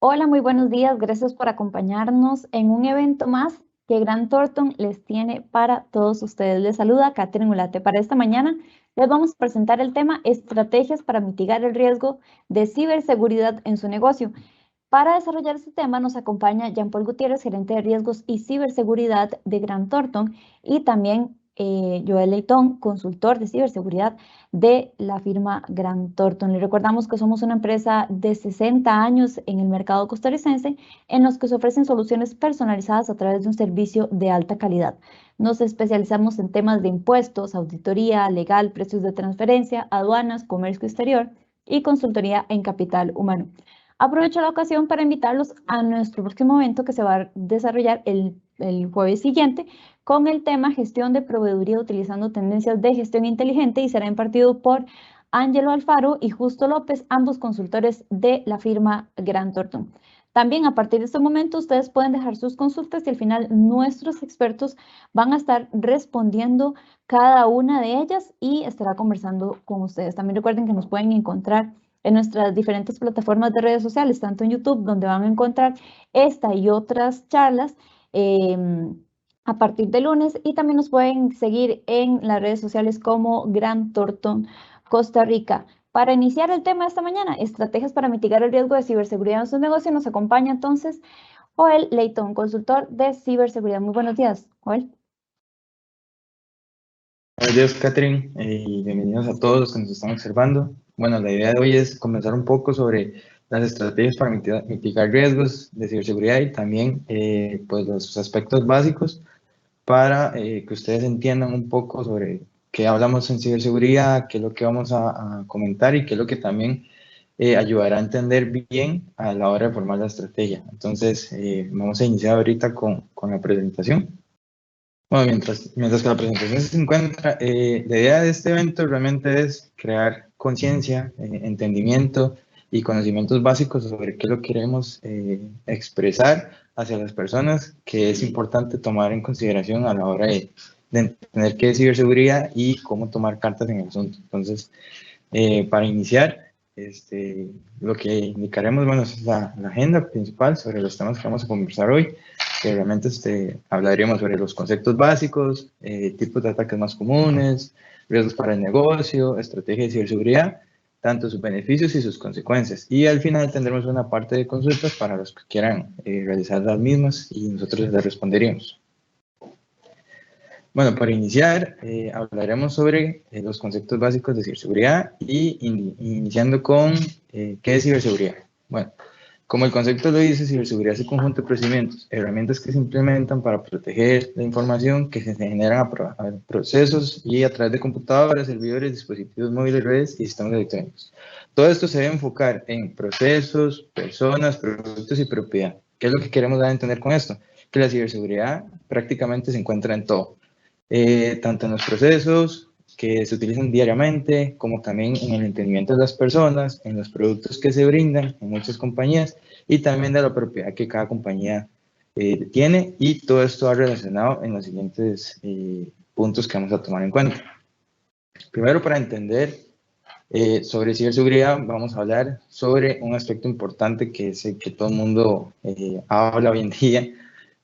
Hola, muy buenos días. Gracias por acompañarnos en un evento más que Grant Thornton les tiene para todos ustedes. Les saluda Catherine Ulate. Para esta mañana les vamos a presentar el tema Estrategias para mitigar el riesgo de ciberseguridad en su negocio. Para desarrollar este tema nos acompaña Jean-Paul Gutiérrez, gerente de riesgos y ciberseguridad de Grant Thornton, y también Joel Leitón, consultor de ciberseguridad de la firma Grant Thornton. Le recordamos que somos una empresa de 60 años en el mercado costarricense en los que se ofrecen soluciones personalizadas a través de un servicio de alta calidad. Nos especializamos en temas de impuestos, auditoría, legal, precios de transferencia, aduanas, comercio exterior y consultoría en capital humano. Aprovecho la ocasión para invitarlos a nuestro próximo evento que se va a desarrollar el jueves siguiente con el tema gestión de proveeduría utilizando tendencias de gestión inteligente, y será impartido por Ángelo Alfaro y Justo López, ambos consultores de la firma Grant Thornton. También a partir de este momento ustedes pueden dejar sus consultas y al final nuestros expertos van a estar respondiendo cada una de ellas y estará conversando con ustedes. También recuerden que nos pueden encontrar en nuestras diferentes plataformas de redes sociales, tanto en YouTube, donde van a encontrar esta y otras charlas a partir de lunes, y también nos pueden seguir en las redes sociales como Grant Thornton Costa Rica. Para iniciar el tema de esta mañana, estrategias para mitigar el riesgo de ciberseguridad en sus negocios, nos acompaña entonces Joel Leitón, consultor de ciberseguridad. Muy buenos días, Joel. Buenos días, Catherine, y bienvenidos a todos los que nos están observando. Bueno, la idea de hoy es conversar un poco sobre las estrategias para mitigar riesgos de ciberseguridad y también pues los aspectos básicos para que ustedes entiendan un poco sobre qué hablamos en ciberseguridad, qué es lo que vamos a comentar y qué es lo que también ayudará a entender bien a la hora de formar la estrategia. Entonces, vamos a iniciar ahorita con la presentación. Bueno, mientras que la presentación se encuentra, la idea de este evento realmente es crear conciencia, entendimiento y conocimientos básicos sobre qué lo queremos expresar hacia las personas, que es importante tomar en consideración a la hora de entender qué es ciberseguridad y cómo tomar cartas en el asunto. Entonces, para iniciar, lo que indicaremos, bueno, es la agenda principal sobre los temas que vamos a conversar hoy. Realmente hablaríamos sobre los conceptos básicos, tipos de ataques más comunes, riesgos para el negocio, estrategia de ciberseguridad, tanto sus beneficios y sus consecuencias. Y al final tendremos una parte de consultas para los que quieran realizar las mismas y nosotros les responderíamos. Bueno, para iniciar, hablaremos sobre los conceptos básicos de ciberseguridad y iniciando con qué es ciberseguridad. Bueno, como el concepto lo dice, ciberseguridad es el conjunto de procedimientos, herramientas que se implementan para proteger la información que se generan a procesos y a través de computadoras, servidores, dispositivos móviles, redes y sistemas electrónicos. Todo esto se debe enfocar en procesos, personas, productos y propiedad. ¿Qué es lo que queremos dar a entender con esto? Que la ciberseguridad prácticamente se encuentra en todo. Tanto en los procesos que se utilizan diariamente, como también en el entendimiento de las personas, en los productos que se brindan en muchas compañías y también de la propiedad que cada compañía tiene, y todo esto va relacionado en los siguientes puntos que vamos a tomar en cuenta. Primero, para entender sobre ciberseguridad, vamos a hablar sobre un aspecto importante que es el que todo el mundo habla hoy en día,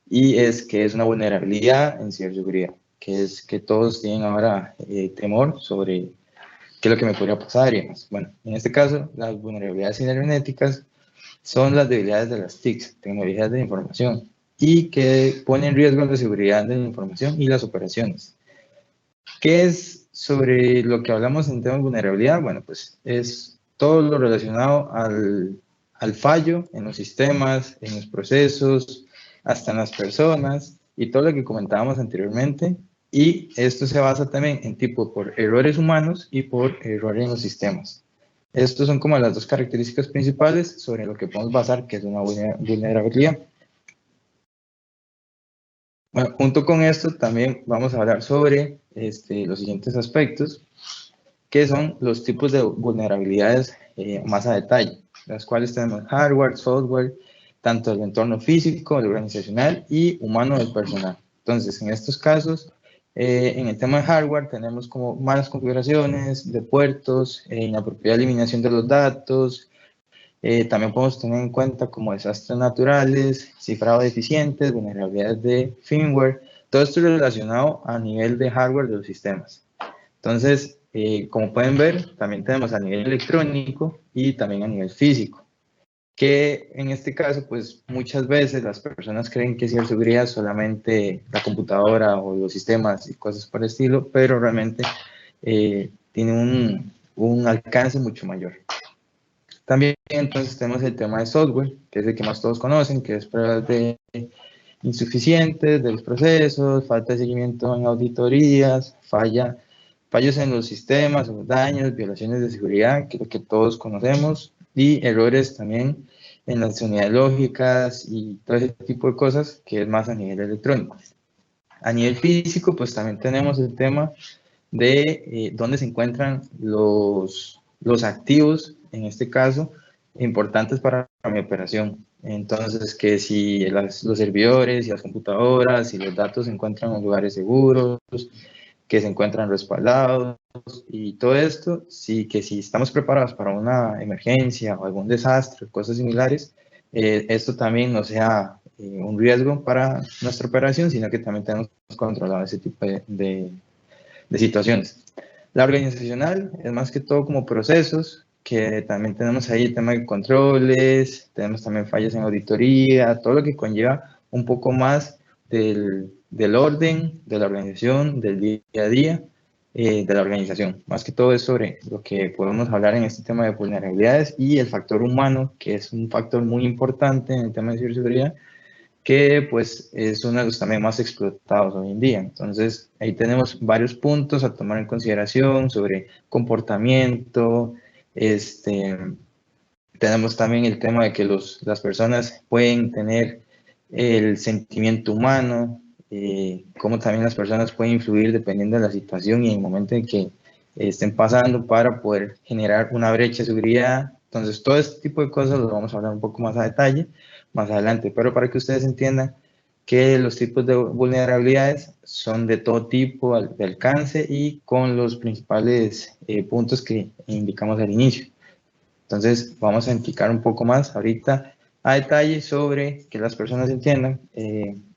y es que es una vulnerabilidad en ciberseguridad, que es que todos tienen ahora temor sobre qué es lo que me podría pasar y demás. Bueno, en este caso, las vulnerabilidades cibernéticas son las debilidades de las TICs, tecnologías de información, y que ponen en riesgo la seguridad de la información y las operaciones. ¿Qué es sobre lo que hablamos en temas de vulnerabilidad? Bueno, pues es todo lo relacionado al fallo en los sistemas, en los procesos, hasta en las personas y todo lo que comentábamos anteriormente. Y esto se basa también en tipo por errores humanos y por errores en los sistemas. Estos son como las dos características principales sobre lo que podemos basar que es una vulnerabilidad. Bueno, junto con esto también vamos a hablar sobre los siguientes aspectos, que son los tipos de vulnerabilidades más a detalle, las cuales tenemos hardware, software, tanto del entorno físico, el organizacional y humano del personal. Entonces, en estos casos, en el tema de hardware tenemos como malas configuraciones de puertos, inapropiada eliminación de los datos, También podemos tener en cuenta como desastres naturales, cifrado de deficientes, vulnerabilidades de firmware, todo esto relacionado a nivel de hardware de los sistemas. Entonces, como pueden ver, también tenemos a nivel electrónico y también a nivel físico, que en este caso, pues muchas veces las personas creen que ciberseguridad es solamente la computadora o los sistemas y cosas por el estilo, pero realmente tiene un alcance mucho mayor. También entonces tenemos el tema de software, que es el que más todos conocen, que es pruebas de insuficientes de los procesos, falta de seguimiento en auditorías, fallos en los sistemas, daños, violaciones de seguridad, que es lo que todos conocemos, y errores también en las unidades lógicas y todo ese tipo de cosas, que es más a nivel electrónico. A nivel físico, pues también tenemos el tema de dónde se encuentran los activos, en este caso, importantes para mi operación. Entonces, que si los servidores y las computadoras y los datos se encuentran en lugares seguros, que se encuentran respaldados y todo esto, sí, que si estamos preparados para una emergencia o algún desastre, cosas similares, esto también no sea un riesgo para nuestra operación, sino que también tenemos controlado ese tipo de situaciones. La organizacional es más que todo como procesos, que también tenemos ahí el tema de controles, tenemos también fallas en auditoría, todo lo que conlleva un poco más del orden, de la organización, del día a día de la organización. Más que todo es sobre lo que podemos hablar en este tema de vulnerabilidades y el factor humano, que es un factor muy importante en el tema de ciberseguridad, que pues es uno de los también más explotados hoy en día. Entonces ahí tenemos varios puntos a tomar en consideración sobre comportamiento, tenemos también el tema de que las personas pueden tener el sentimiento humano, cómo también las personas pueden influir dependiendo de la situación y el momento en que estén pasando para poder generar una brecha de seguridad. Entonces, todo este tipo de cosas los vamos a hablar un poco más a detalle más adelante, pero para que ustedes entiendan que los tipos de vulnerabilidades son de todo tipo, de alcance y con los principales puntos que indicamos al inicio. Entonces, vamos a explicar un poco más ahorita a detalle sobre que las personas entiendan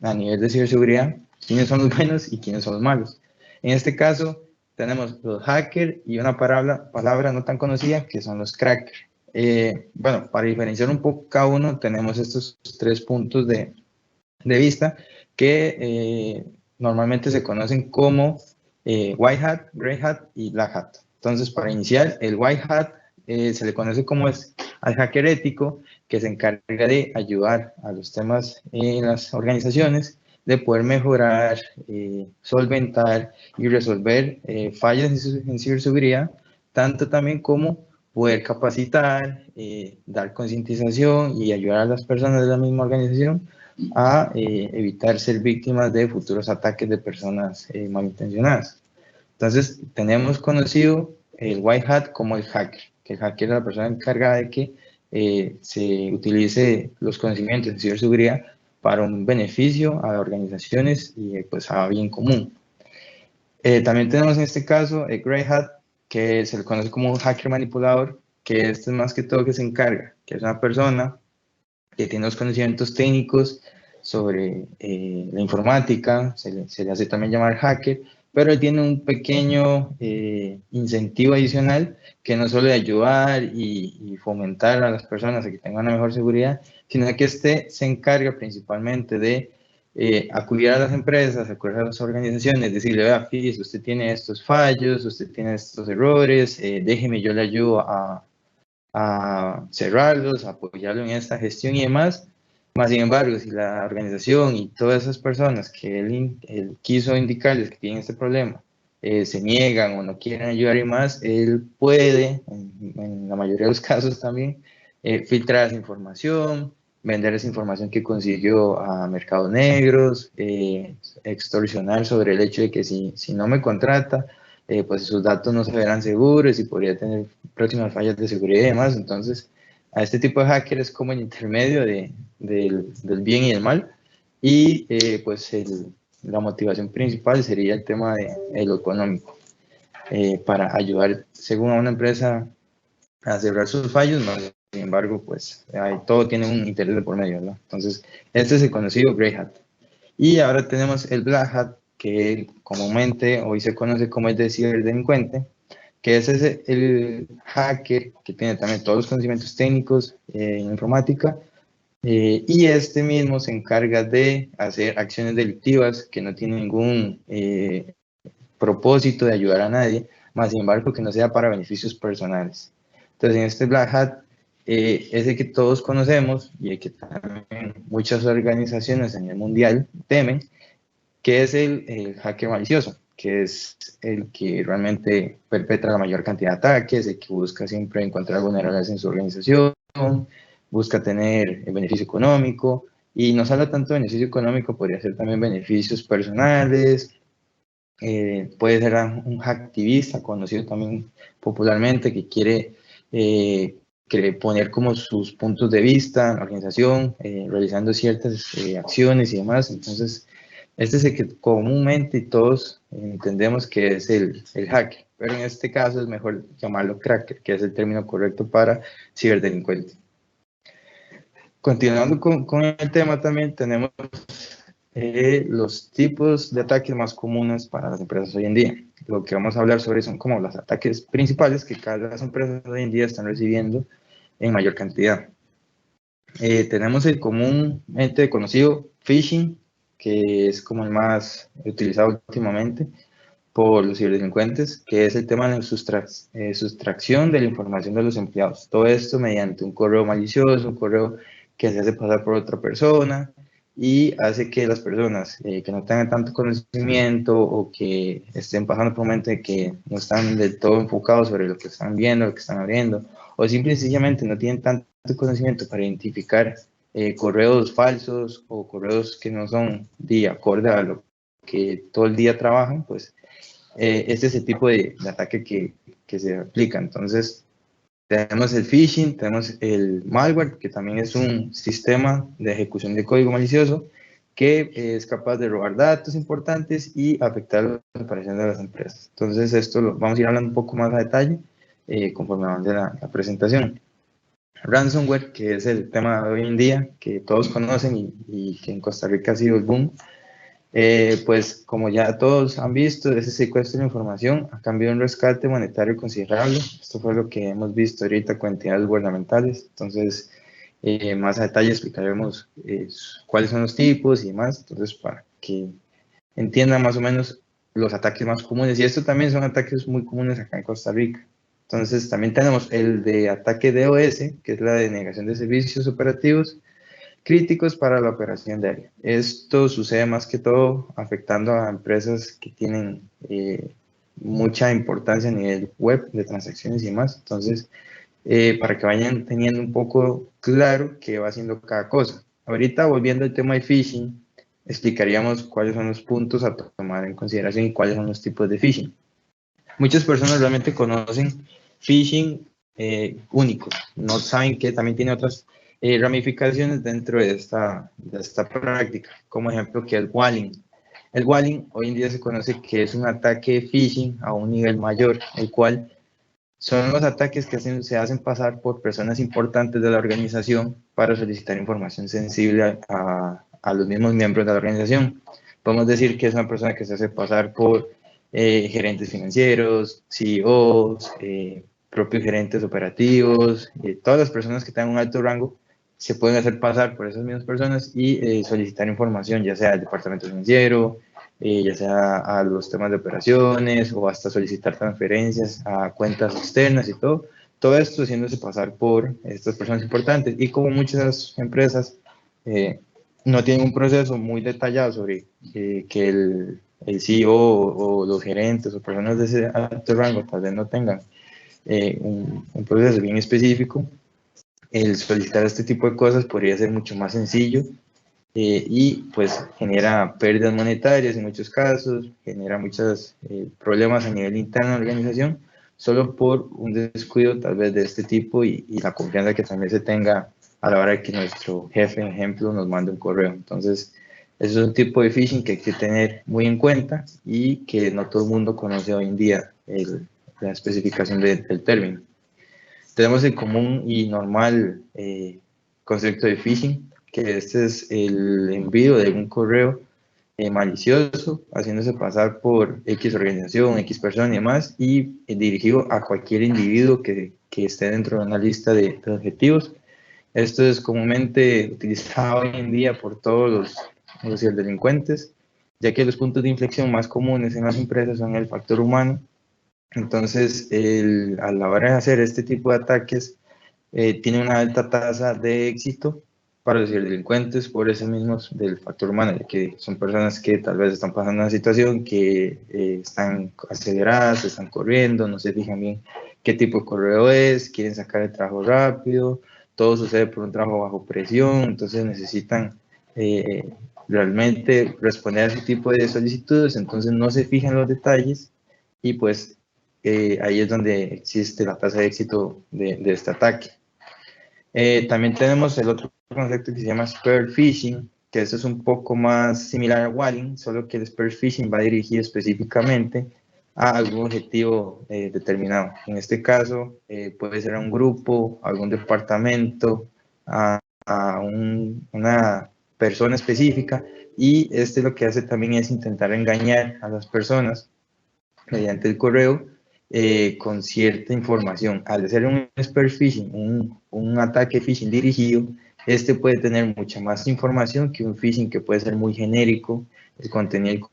a nivel de ciberseguridad quiénes son los buenos y quiénes son los malos. En este caso, tenemos los hackers y una palabra no tan conocida que son los crackers. Bueno, para diferenciar un poco cada uno, tenemos estos 3 puntos de vista que normalmente se conocen como white hat, gray hat y black hat. Entonces, para iniciar, el white hat se le conoce como al hacker ético, que se encarga de ayudar a los temas en las organizaciones de poder mejorar, solventar y resolver fallas en ciberseguridad, tanto también como poder capacitar, dar concientización y ayudar a las personas de la misma organización a evitar ser víctimas de futuros ataques de personas malintencionadas. Entonces, tenemos conocido el white hat como el hacker, que el hacker es la persona encargada de que se utilice los conocimientos en ciberseguridad para un beneficio a organizaciones y pues a bien común. También tenemos en este caso el gray hat, que se le conoce como un hacker manipulador, que este es más que todo que se encarga, que es una persona que tiene los conocimientos técnicos sobre la informática, se le hace también llamar hacker, pero él tiene un pequeño incentivo adicional que no solo de ayudar y fomentar a las personas a que tengan una mejor seguridad, sino que este se encarga principalmente de acudir a las empresas, acudir a las organizaciones, decirle, vea, fíjese, usted tiene estos fallos, usted tiene estos errores, déjeme, yo le ayudo a cerrarlos, a apoyarlo en esta gestión y demás. Más sin embargo, si la organización y todas esas personas que él quiso indicarles que tienen este problema se niegan o no quieren ayudar y más, él puede, en la mayoría de los casos también, filtrar esa información, vender esa información que consiguió a mercados negros, extorsionar sobre el hecho de que si no me contrata, pues sus datos no se verán seguros y podría tener próximas fallas de seguridad y demás. Entonces, a este tipo de hacker es como el intermedio del bien y el mal. Y pues la motivación principal sería el tema de lo económico. Para ayudar, según a una empresa, a cerrar sus fallos, más embargo, pues todo tiene un interés de por medio, ¿verdad? Entonces, este es el conocido Grey Hat. Y ahora tenemos el Black Hat, que comúnmente hoy se conoce como el de ciberdelincuente, que es el hacker que tiene también todos los conocimientos técnicos en informática, y este mismo se encarga de hacer acciones delictivas que no tienen ningún propósito de ayudar a nadie, más sin embargo que no sea para beneficios personales. Entonces, en este Black Hat es el que todos conocemos y el que también muchas organizaciones a nivel mundial temen, que es el hacker malicioso, que es el que realmente perpetra la mayor cantidad de ataques, el que busca siempre encontrar vulnerabilidades en su organización, busca tener beneficio económico, y no solo tanto beneficio económico, podría ser también beneficios personales, puede ser un hacktivista, conocido también popularmente, que quiere poner como sus puntos de vista en la organización, realizando ciertas acciones y demás. Entonces, este es el que comúnmente todos entendemos que es el hacker, pero en este caso es mejor llamarlo cracker, que es el término correcto para ciberdelincuente. Continuando con el tema, también tenemos los tipos de ataques más comunes para las empresas hoy en día. Lo que vamos a hablar sobre son como los ataques principales que cada las empresas hoy en día están recibiendo en mayor cantidad. Tenemos el comúnmente conocido phishing, que es como el más utilizado últimamente por los ciberdelincuentes, que es el tema de la sustracción de la información de los empleados. Todo esto mediante un correo malicioso, un correo que se hace pasar por otra persona y hace que las personas que no tengan tanto conocimiento o que estén pasando por un momento de que no están del todo enfocados sobre lo que están viendo, lo que están abriendo, o simple y sencillamente no tienen tanto conocimiento para identificar correos falsos o correos que no son de acorde a lo que todo el día trabajan, pues este es el tipo de ataque que se aplica. Entonces, tenemos el phishing, tenemos el malware, que también es un sistema de ejecución de código malicioso que es capaz de robar datos importantes y afectar la operación de las empresas. Entonces, esto lo vamos a ir hablando un poco más a detalle conforme avance la presentación. Ransomware, que es el tema de hoy en día, que todos conocen y que en Costa Rica ha sido el boom. Pues como ya todos han visto, ese secuestro de información ha cambiado un rescate monetario considerable. Esto fue lo que hemos visto ahorita con entidades gubernamentales. Entonces, más a detalle explicaremos cuáles son los tipos y demás. Entonces, para que entiendan más o menos los ataques más comunes. Y estos también son ataques muy comunes acá en Costa Rica. Entonces, también tenemos el de ataque DOS, que es la denegación de servicios operativos críticos para la operación diaria. Esto sucede más que todo afectando a empresas que tienen mucha importancia a nivel web de transacciones y demás. Entonces, para que vayan teniendo un poco claro qué va haciendo cada cosa. Ahorita, volviendo al tema de phishing, explicaríamos cuáles son los puntos a tomar en consideración y cuáles son los tipos de phishing. Muchas personas realmente conocen phishing únicos, no saben que también tiene otras ramificaciones dentro de esta práctica, como ejemplo que el walling. El walling hoy en día se conoce que es un ataque phishing a un nivel mayor, el cual son los ataques que se hacen pasar por personas importantes de la organización para solicitar información sensible a los mismos miembros de la organización. Podemos decir que es una persona que se hace pasar por gerentes financieros, CEOs, propios gerentes operativos, todas las personas que tengan un alto rango se pueden hacer pasar por esas mismas personas y solicitar información, ya sea al departamento financiero, ya sea a los temas de operaciones o hasta solicitar transferencias a cuentas externas y todo esto haciéndose pasar por estas personas importantes. Y como muchas empresas no tienen un proceso muy detallado sobre que el CEO o los gerentes o personas de ese alto rango tal vez no tengan un proceso bien específico, el solicitar este tipo de cosas podría ser mucho más sencillo y pues genera pérdidas monetarias en muchos casos, genera muchos problemas a nivel interno de la organización, solo por un descuido tal vez de este tipo y la confianza que también se tenga a la hora de que nuestro jefe, en ejemplo, nos mande un correo. Entonces, eso es un tipo de phishing que hay que tener muy en cuenta y que no todo el mundo conoce hoy en día la especificación del término. Tenemos el común y normal concepto de phishing, que este es el envío de un correo malicioso, haciéndose pasar por X organización, X persona y demás, y dirigido a cualquier individuo que esté dentro de una lista de objetivos. Esto es comúnmente utilizado hoy en día por todos los ciberdelincuentes, ya que los puntos de inflexión más comunes en las empresas son el factor humano. Entonces, a la hora de hacer este tipo de ataques, tiene una alta tasa de éxito para los ciberdelincuentes por ese mismo del factor humano, ya que son personas que tal vez están pasando una situación que están aceleradas, están corriendo, no se fijan bien qué tipo de correo es, quieren sacar el trabajo rápido, todo sucede por un trabajo bajo presión, entonces necesitan realmente responder a ese tipo de solicitudes, entonces no se fijan los detalles y pues ahí es donde existe la tasa de éxito de este ataque. También tenemos el otro concepto que se llama spear phishing, que eso es un poco más similar a Walling, solo que el spear phishing va dirigido específicamente a algún objetivo determinado. En este caso, puede ser a un grupo, a algún departamento, a una persona específica, y este lo que hace también es intentar engañar a las personas mediante el correo con cierta información. Al hacer un spear phishing, un ataque phishing dirigido, este puede tener mucha más información que un phishing que puede ser muy genérico. El contenido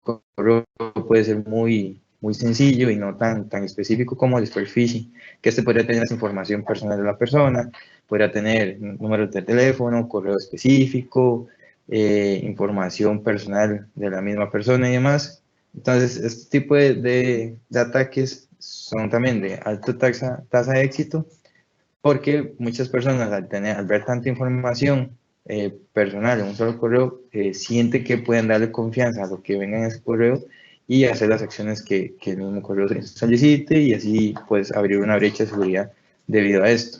del correo puede ser muy sencillo y no tan específico como el spear phishing, que este podría tener información personal de la persona, podría tener números de teléfono, correo específico, información personal de la misma persona y demás. Entonces, este tipo de ataques son también de alta tasa de éxito, porque muchas personas al ver tanta información personal en un solo correo, sienten que pueden darle confianza a lo que venga en ese correo y hacer las acciones que el mismo correo solicite, y así pues abrir una brecha de seguridad debido a esto.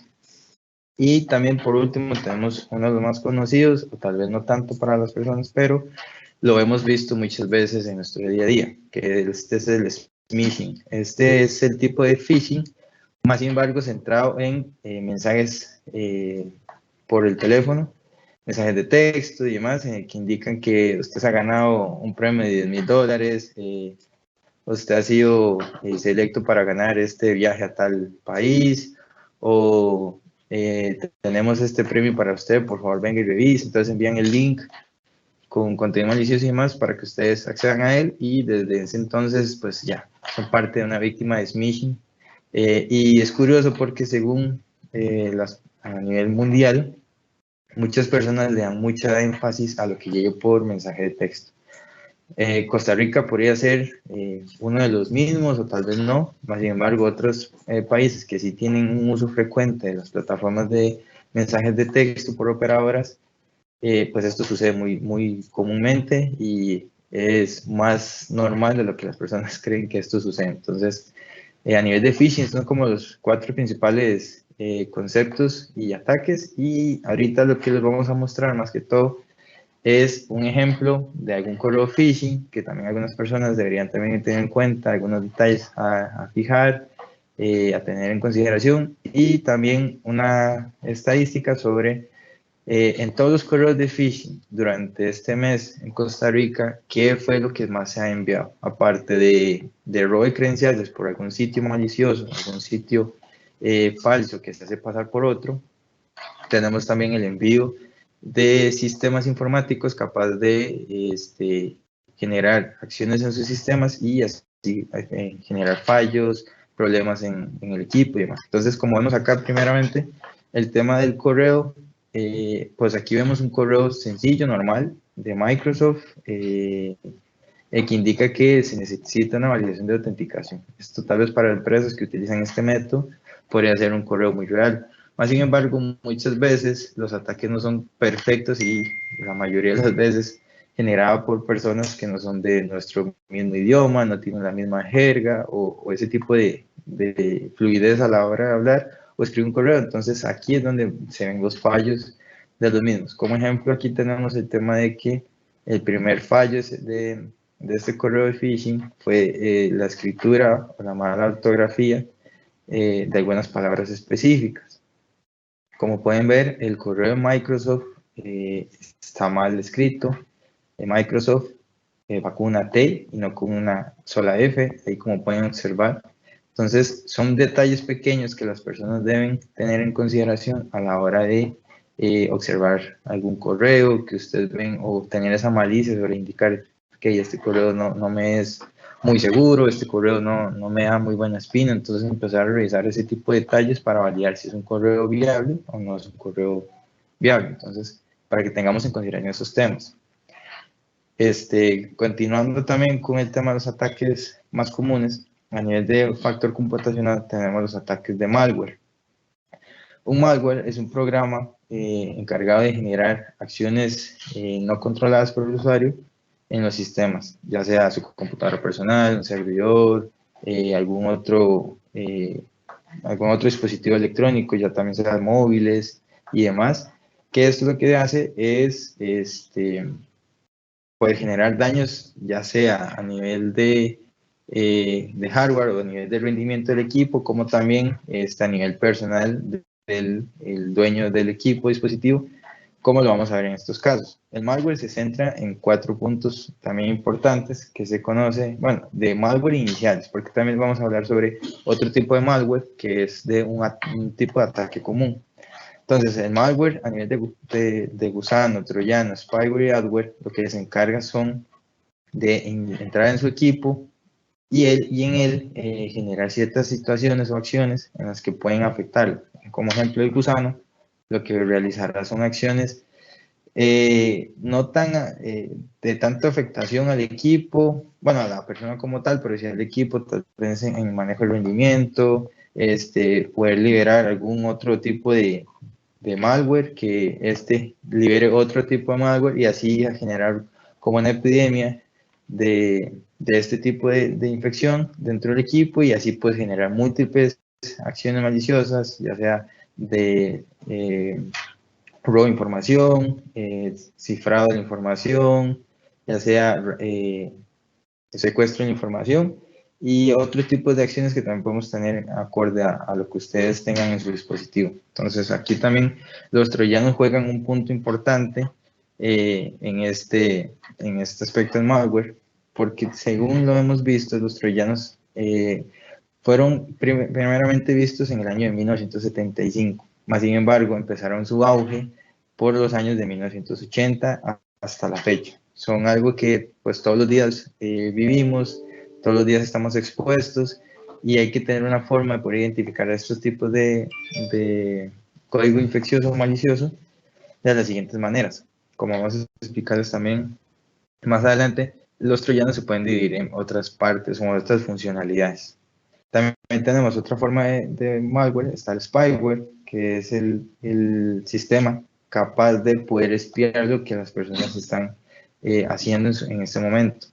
Y también por último tenemos uno de los más conocidos, o tal vez no tanto para las personas, pero lo hemos visto muchas veces en nuestro día a día, que este es el smishing. Este es el tipo de phishing, más sin embargo centrado en mensajes por el teléfono, mensajes de texto y demás, que indican que usted se ha ganado un premio de $10,000, usted ha sido selecto para ganar este viaje a tal país, o tenemos este premio para usted, por favor venga y revise. Entonces envían el link con contenido malicioso y demás para que ustedes accedan a él, y desde ese entonces pues ya son parte de una víctima de smishing. Y es curioso porque según a nivel mundial, muchas personas le dan mucha énfasis a lo que llega por mensaje de texto. Costa Rica podría ser uno de los mismos, o tal vez no, más sin embargo otros países que sí tienen un uso frecuente de las plataformas de mensajes de texto por operadoras, pues esto sucede muy comúnmente y es más normal de lo que las personas creen que esto sucede. Entonces, a nivel de phishing son como los 4 principales conceptos y ataques, y ahorita lo que les vamos a mostrar más que todo es un ejemplo de algún correo phishing que también algunas personas deberían también tener en cuenta, algunos detalles a fijar, a tener en consideración, y también una estadística sobre en todos los correos de phishing durante este mes en Costa Rica, ¿qué fue lo que más se ha enviado? Aparte de robo de credenciales por algún sitio malicioso, algún sitio falso que se hace pasar por otro, tenemos también el envío de sistemas informáticos capaz de generar acciones en sus sistemas y así generar fallos, problemas en el equipo y demás. Entonces, como vemos acá primeramente, el tema del correo, pues aquí vemos un correo sencillo, normal, de Microsoft, que indica que se necesita una validación de autenticación. Esto tal vez para empresas que utilizan este método podría ser un correo muy real. Más sin embargo, muchas veces los ataques no son perfectos, y la mayoría de las veces generada por personas que no son de nuestro mismo idioma, no tienen la misma jerga o ese tipo de fluidez a la hora de hablar o escribir un correo. Entonces aquí es donde se ven los fallos de los mismos. Como ejemplo, aquí tenemos el tema de que el primer fallo de este correo de phishing fue la escritura o la mala ortografía de algunas palabras específicas. Como pueden ver, el correo de Microsoft está mal escrito. Microsoft va con una T y no con una sola F, ahí como pueden observar. Entonces, son detalles pequeños que las personas deben tener en consideración a la hora de observar algún correo que ustedes ven o tener esa malicia sobre indicar que este correo no me es muy seguro, este correo no me da muy buena espina. Entonces, empezar a revisar ese tipo de detalles para validar si es un correo viable o no es un correo viable. Entonces, para que tengamos en consideración esos temas. Continuando también con el tema de los ataques más comunes, a nivel de factor computacional tenemos los ataques de malware. Un malware es un programa encargado de generar acciones no controladas por el usuario en los sistemas, ya sea su computadora personal, un servidor, algún otro dispositivo electrónico, ya también sea móviles y demás, que esto lo que hace es puede generar daños, ya sea a nivel de hardware o a nivel de rendimiento del equipo, como también a nivel personal del el dueño del equipo dispositivo, como lo vamos a ver en estos casos. El malware se centra en 4 puntos también importantes que se conoce, bueno, de malware iniciales, porque también vamos a hablar sobre otro tipo de malware que es de un tipo de ataque común. Entonces, el malware a nivel de gusano, troyano, spyware y adware, lo que les encarga son de entrar en su equipo y en él generar ciertas situaciones o acciones en las que pueden afectarlo. Como ejemplo, el gusano lo que realizará son acciones no tan de tanta afectación al equipo, bueno, a la persona como tal, pero sí al equipo, tal vez en el manejo del rendimiento, poder liberar algún otro tipo de malware, que libere otro tipo de malware y así a generar como una epidemia de este tipo de infección dentro del equipo y así pues generar múltiples acciones maliciosas, ya sea de robo de información, cifrado de la información, ya sea secuestro de información y otros tipos de acciones que también podemos tener acorde a lo que ustedes tengan en su dispositivo. Entonces aquí también los troyanos juegan un punto importante en este aspecto del malware, porque según lo hemos visto, los troyanos fueron primeramente vistos en el año de 1975, más sin embargo empezaron su auge por los años de 1980 hasta la fecha. Son algo que pues todos los días vivimos, todos los días estamos expuestos y hay que tener una forma de poder identificar estos tipos de código infeccioso o malicioso de las siguientes maneras. Como vamos a explicarles también más adelante, los troyanos se pueden dividir en otras partes o otras funcionalidades. También tenemos otra forma de malware, está el spyware, que es el sistema capaz de poder espiar lo que las personas están haciendo en este momento.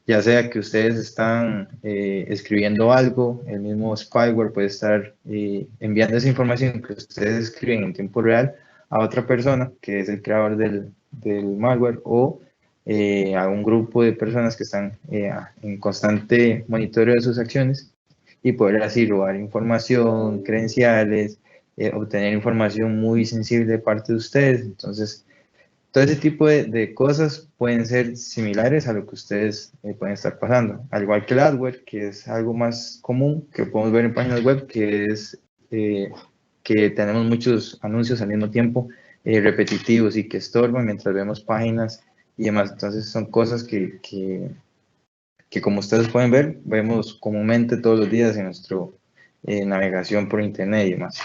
Ya sea que ustedes están escribiendo algo, el mismo spyware puede estar enviando esa información que ustedes escriben en tiempo real a otra persona, que es el creador del malware, o a un grupo de personas que están en constante monitoreo de sus acciones y poder así robar información, credenciales, obtener información muy sensible de parte de ustedes. Entonces, todo ese tipo de cosas pueden ser similares a lo que ustedes pueden estar pasando. Al igual que el adware, que es algo más común que podemos ver en páginas web, que es que tenemos muchos anuncios al mismo tiempo repetitivos y que estorban mientras vemos páginas y demás. Entonces, son cosas que como ustedes pueden ver, vemos comúnmente todos los días en nuestra navegación por internet y demás.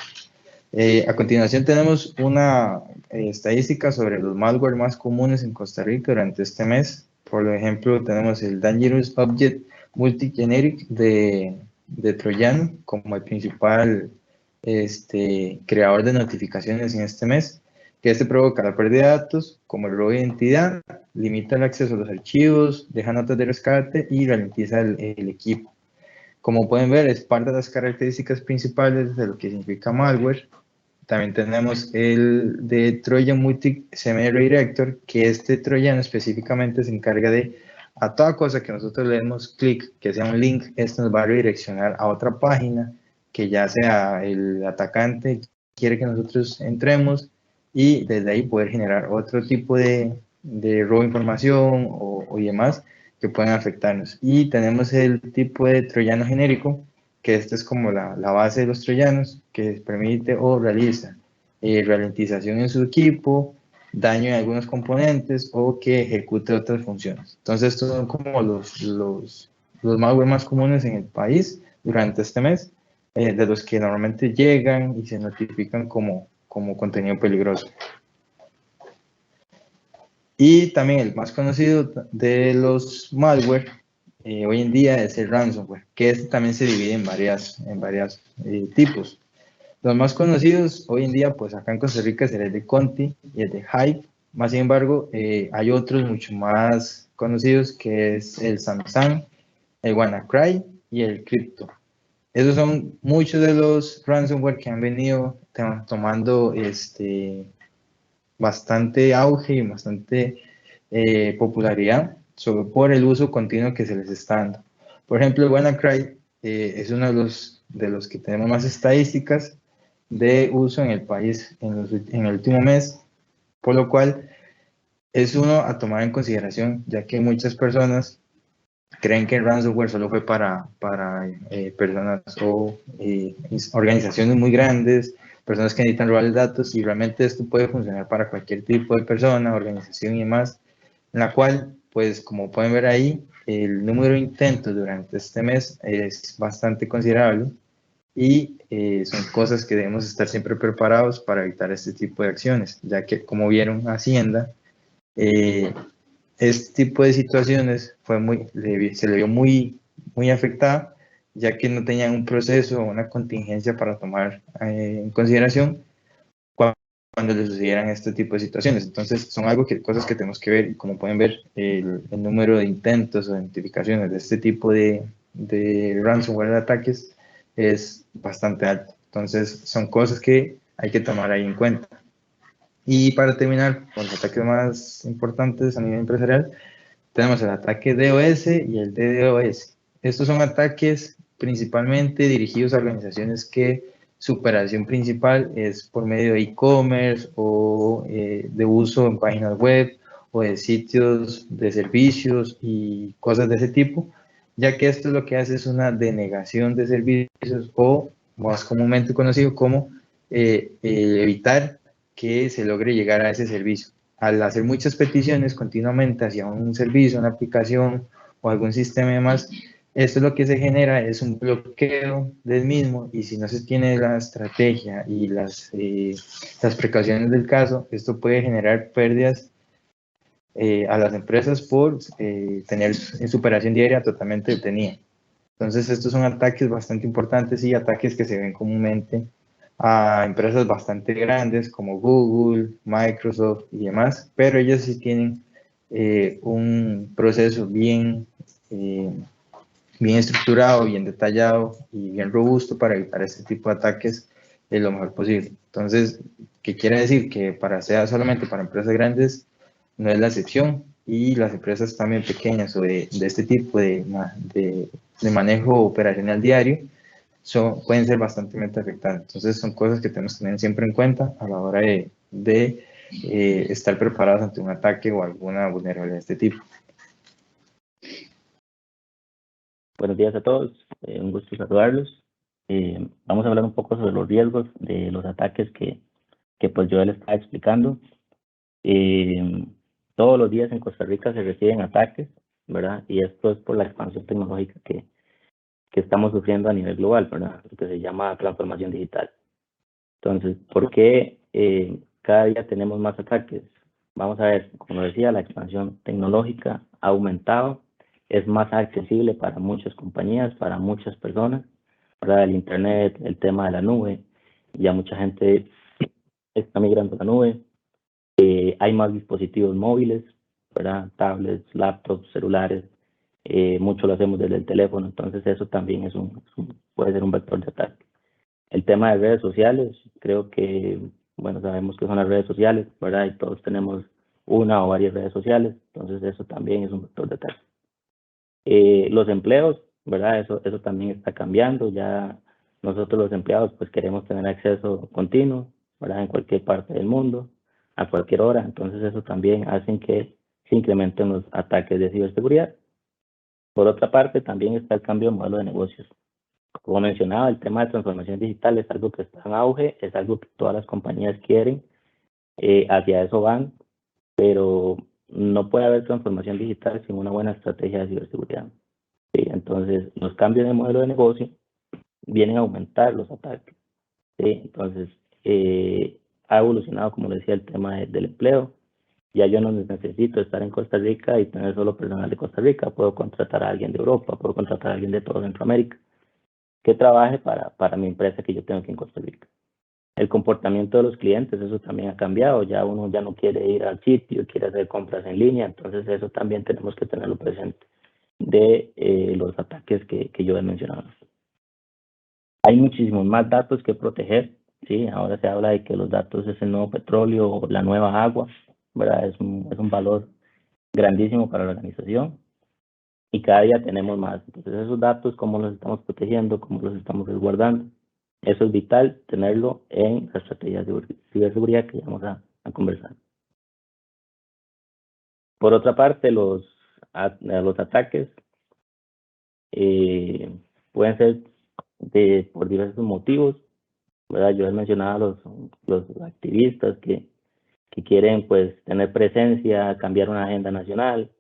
A continuación tenemos una estadística sobre los malware más comunes en Costa Rica durante este mes. Por ejemplo, tenemos el Dangerous Object Multigeneric de Trojan como el principal creador de notificaciones en este mes, que provoca la pérdida de datos como el robo de identidad, limita el acceso a los archivos, deja notas de rescate y ralentiza el equipo. Como pueden ver, es parte de las características principales de lo que significa malware. También tenemos el de Trojan Multi CMR Director, que troyano específicamente se encarga de a toda cosa que nosotros le demos clic, que sea un link, esto nos va a redireccionar a otra página que ya sea el atacante quiere que nosotros entremos y desde ahí poder generar otro tipo de robo de información y demás que puedan afectarnos. Y tenemos el tipo de troyano genérico, que esta es como la base de los troyanos, que permite o realiza ralentización en su equipo, daño en algunos componentes o que ejecute otras funciones. Entonces, estos son como los malware más comunes en el país durante este mes, de los que normalmente llegan y se notifican como contenido peligroso. Y también el más conocido de los malware hoy en día es el ransomware, que este también se divide en varios tipos. Los más conocidos hoy en día, pues acá en Costa Rica es el de Conti y el de Hive. Más sin embargo, hay otros mucho más conocidos que es el Samsung, el WannaCry y el Crypto. Esos son muchos de los ransomware que han venido tomando bastante auge y bastante popularidad por el uso continuo que se les está dando. Por ejemplo, el WannaCry es uno de los que tenemos más estadísticas de uso en el país en el último mes, por lo cual es uno a tomar en consideración, ya que muchas personas creen que el ransomware solo fue para personas o organizaciones muy grandes, personas que necesitan robar datos, y realmente esto puede funcionar para cualquier tipo de persona, organización y demás, en la cual, pues como pueden ver ahí, el número de intentos durante este mes es bastante considerable y son cosas que debemos estar siempre preparados para evitar este tipo de acciones, ya que como vieron Hacienda, este tipo de situaciones se le vio muy afectada, ya que no tenían un proceso o una contingencia para tomar en consideración cuando le sucedieran este tipo de situaciones. Entonces, son cosas que tenemos que ver, y como pueden ver, el número de intentos o identificaciones de este tipo de ransomware de ataques es bastante alto. Entonces, son cosas que hay que tomar ahí en cuenta. Y para terminar, con los ataques más importantes a nivel empresarial, tenemos el ataque DOS y el DDoS. Estos son ataques principalmente dirigidos a organizaciones que su operación principal es por medio de e-commerce o de uso en páginas web o de sitios de servicios y cosas de ese tipo, ya que esto lo que hace es una denegación de servicios o más comúnmente conocido como evitar que se logre llegar a ese servicio. Al hacer muchas peticiones continuamente hacia un servicio, una aplicación o algún sistema y demás, esto lo que se genera es un bloqueo del mismo, y si no se tiene la estrategia y las precauciones del caso, esto puede generar pérdidas a las empresas por tener su operación diaria totalmente detenida. Entonces, estos son ataques bastante importantes y ataques que se ven comúnmente a empresas bastante grandes como Google, Microsoft y demás, pero ellas sí tienen un proceso bien estructurado, bien detallado y bien robusto para evitar este tipo de ataques lo mejor posible. Entonces, ¿qué quiere decir? Que sea solamente para empresas grandes no es la excepción, y las empresas también pequeñas o de este tipo de manejo operacional diario pueden ser bastante afectadas. Entonces, son cosas que tenemos que tener siempre en cuenta a la hora de estar preparados ante un ataque o alguna vulnerabilidad de este tipo. Buenos días a todos, un gusto saludarlos. Vamos a hablar un poco sobre los riesgos de los ataques que pues yo les estaba explicando. Todos los días en Costa Rica se reciben ataques, ¿verdad? Y esto es por la expansión tecnológica que estamos sufriendo a nivel global, ¿verdad? Lo que se llama transformación digital. Entonces, ¿por qué cada día tenemos más ataques? Vamos a ver, como decía, la expansión tecnológica ha aumentado, es más accesible para muchas compañías, para muchas personas, ¿verdad? El Internet, el tema de la nube, ya mucha gente está migrando a la nube. Hay más dispositivos móviles, ¿verdad? Tablets, laptops, celulares, mucho lo hacemos desde el teléfono, entonces eso también puede ser un vector de ataque. El tema de redes sociales, creo que, bueno, sabemos que son las redes sociales, ¿verdad? Y todos tenemos una o varias redes sociales, entonces eso también es un vector de ataque. Los empleos, ¿verdad? Eso también está cambiando, ya nosotros los empleados pues queremos tener acceso continuo, ¿verdad? En cualquier parte del mundo, a cualquier hora. Entonces eso también hace que se incrementen los ataques de ciberseguridad. Por otra parte, también está el cambio de modelo de negocios. Como mencionaba, el tema de transformación digital es algo que está en auge, es algo que todas las compañías quieren, hacia eso van, pero no puede haber transformación digital sin una buena estrategia de ciberseguridad. ¿Sí? Entonces, los cambios de modelo de negocio vienen a aumentar los ataques. ¿Sí? Entonces, ha evolucionado, como le decía, el tema del empleo. Ya yo no necesito estar en Costa Rica y tener solo personal de Costa Rica. Puedo contratar a alguien de Europa, puedo contratar a alguien de todo Centroamérica que trabaje para mi empresa que yo tengo aquí en Costa Rica. El comportamiento de los clientes, eso también ha cambiado. Ya uno ya no quiere ir al sitio, quiere hacer compras en línea. Entonces, eso también tenemos que tenerlo presente de los ataques que yo he mencionado. Hay muchísimos más datos que proteger, ¿sí? Ahora se habla de que los datos es el nuevo petróleo o la nueva agua, ¿verdad? Es un valor grandísimo para la organización y cada día tenemos más. Entonces, esos datos, ¿cómo los estamos protegiendo? ¿Cómo los estamos resguardando? Eso es vital tenerlo en las estrategias de ciberseguridad que vamos a conversar. Por otra parte, los ataques pueden ser por diversos motivos, ¿verdad? Yo he mencionado los activistas que quieren pues tener presencia, cambiar una agenda nacional.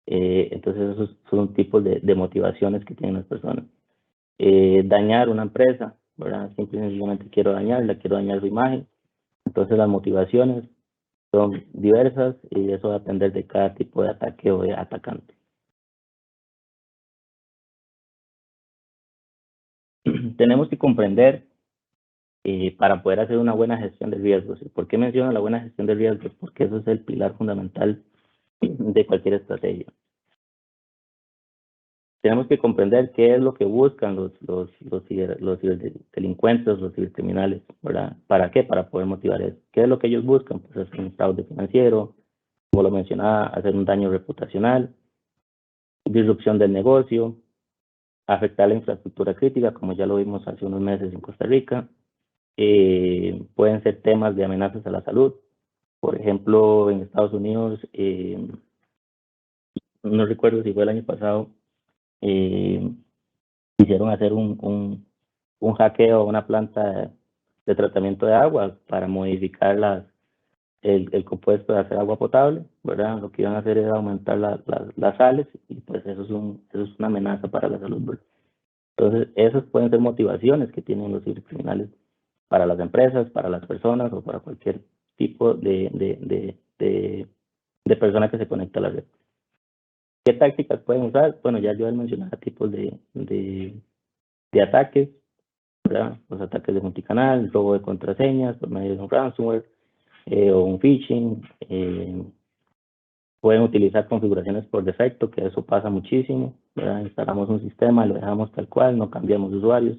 Entonces esos son tipos de motivaciones que tienen las personas. Dañar una empresa, ¿verdad? Simple y sencillamente quiero dañar su imagen. Entonces las motivaciones son diversas y eso va a depender de cada tipo de ataque o de atacante. Tenemos que comprender para poder hacer una buena gestión de riesgos. ¿Y por qué menciono la buena gestión de riesgos? Porque eso es el pilar fundamental de cualquier estrategia. Tenemos que comprender qué es lo que buscan los ciberdelincuentes, los cibercriminales, ¿verdad? ¿Para qué? Para poder motivar eso. ¿Qué es lo que ellos buscan? Pues hacer un fraude financiero, como lo mencionaba, hacer un daño reputacional, disrupción del negocio, afectar la infraestructura crítica, como ya lo vimos hace unos meses en Costa Rica. Pueden ser temas de amenazas a la salud. Por ejemplo, en Estados Unidos, no recuerdo si fue el año pasado, quisieron hacer un hackeo a una planta de tratamiento de agua para modificar el compuesto de hacer agua potable, ¿verdad? Lo que iban a hacer era aumentar las sales y pues eso es una amenaza para la salud, ¿verdad? Entonces, esas pueden ser motivaciones que tienen los cibercriminales para las empresas, para las personas o para cualquier tipo de persona que se conecta a la red. ¿Qué tácticas pueden usar? Bueno, ya yo he mencionado tipos de ataques, ¿verdad? Los ataques de multicanal, robo de contraseñas por medio de un ransomware o un phishing. Pueden utilizar configuraciones por defecto, que eso pasa muchísimo, ¿verdad? Instalamos un sistema, lo dejamos tal cual, no cambiamos de usuarios,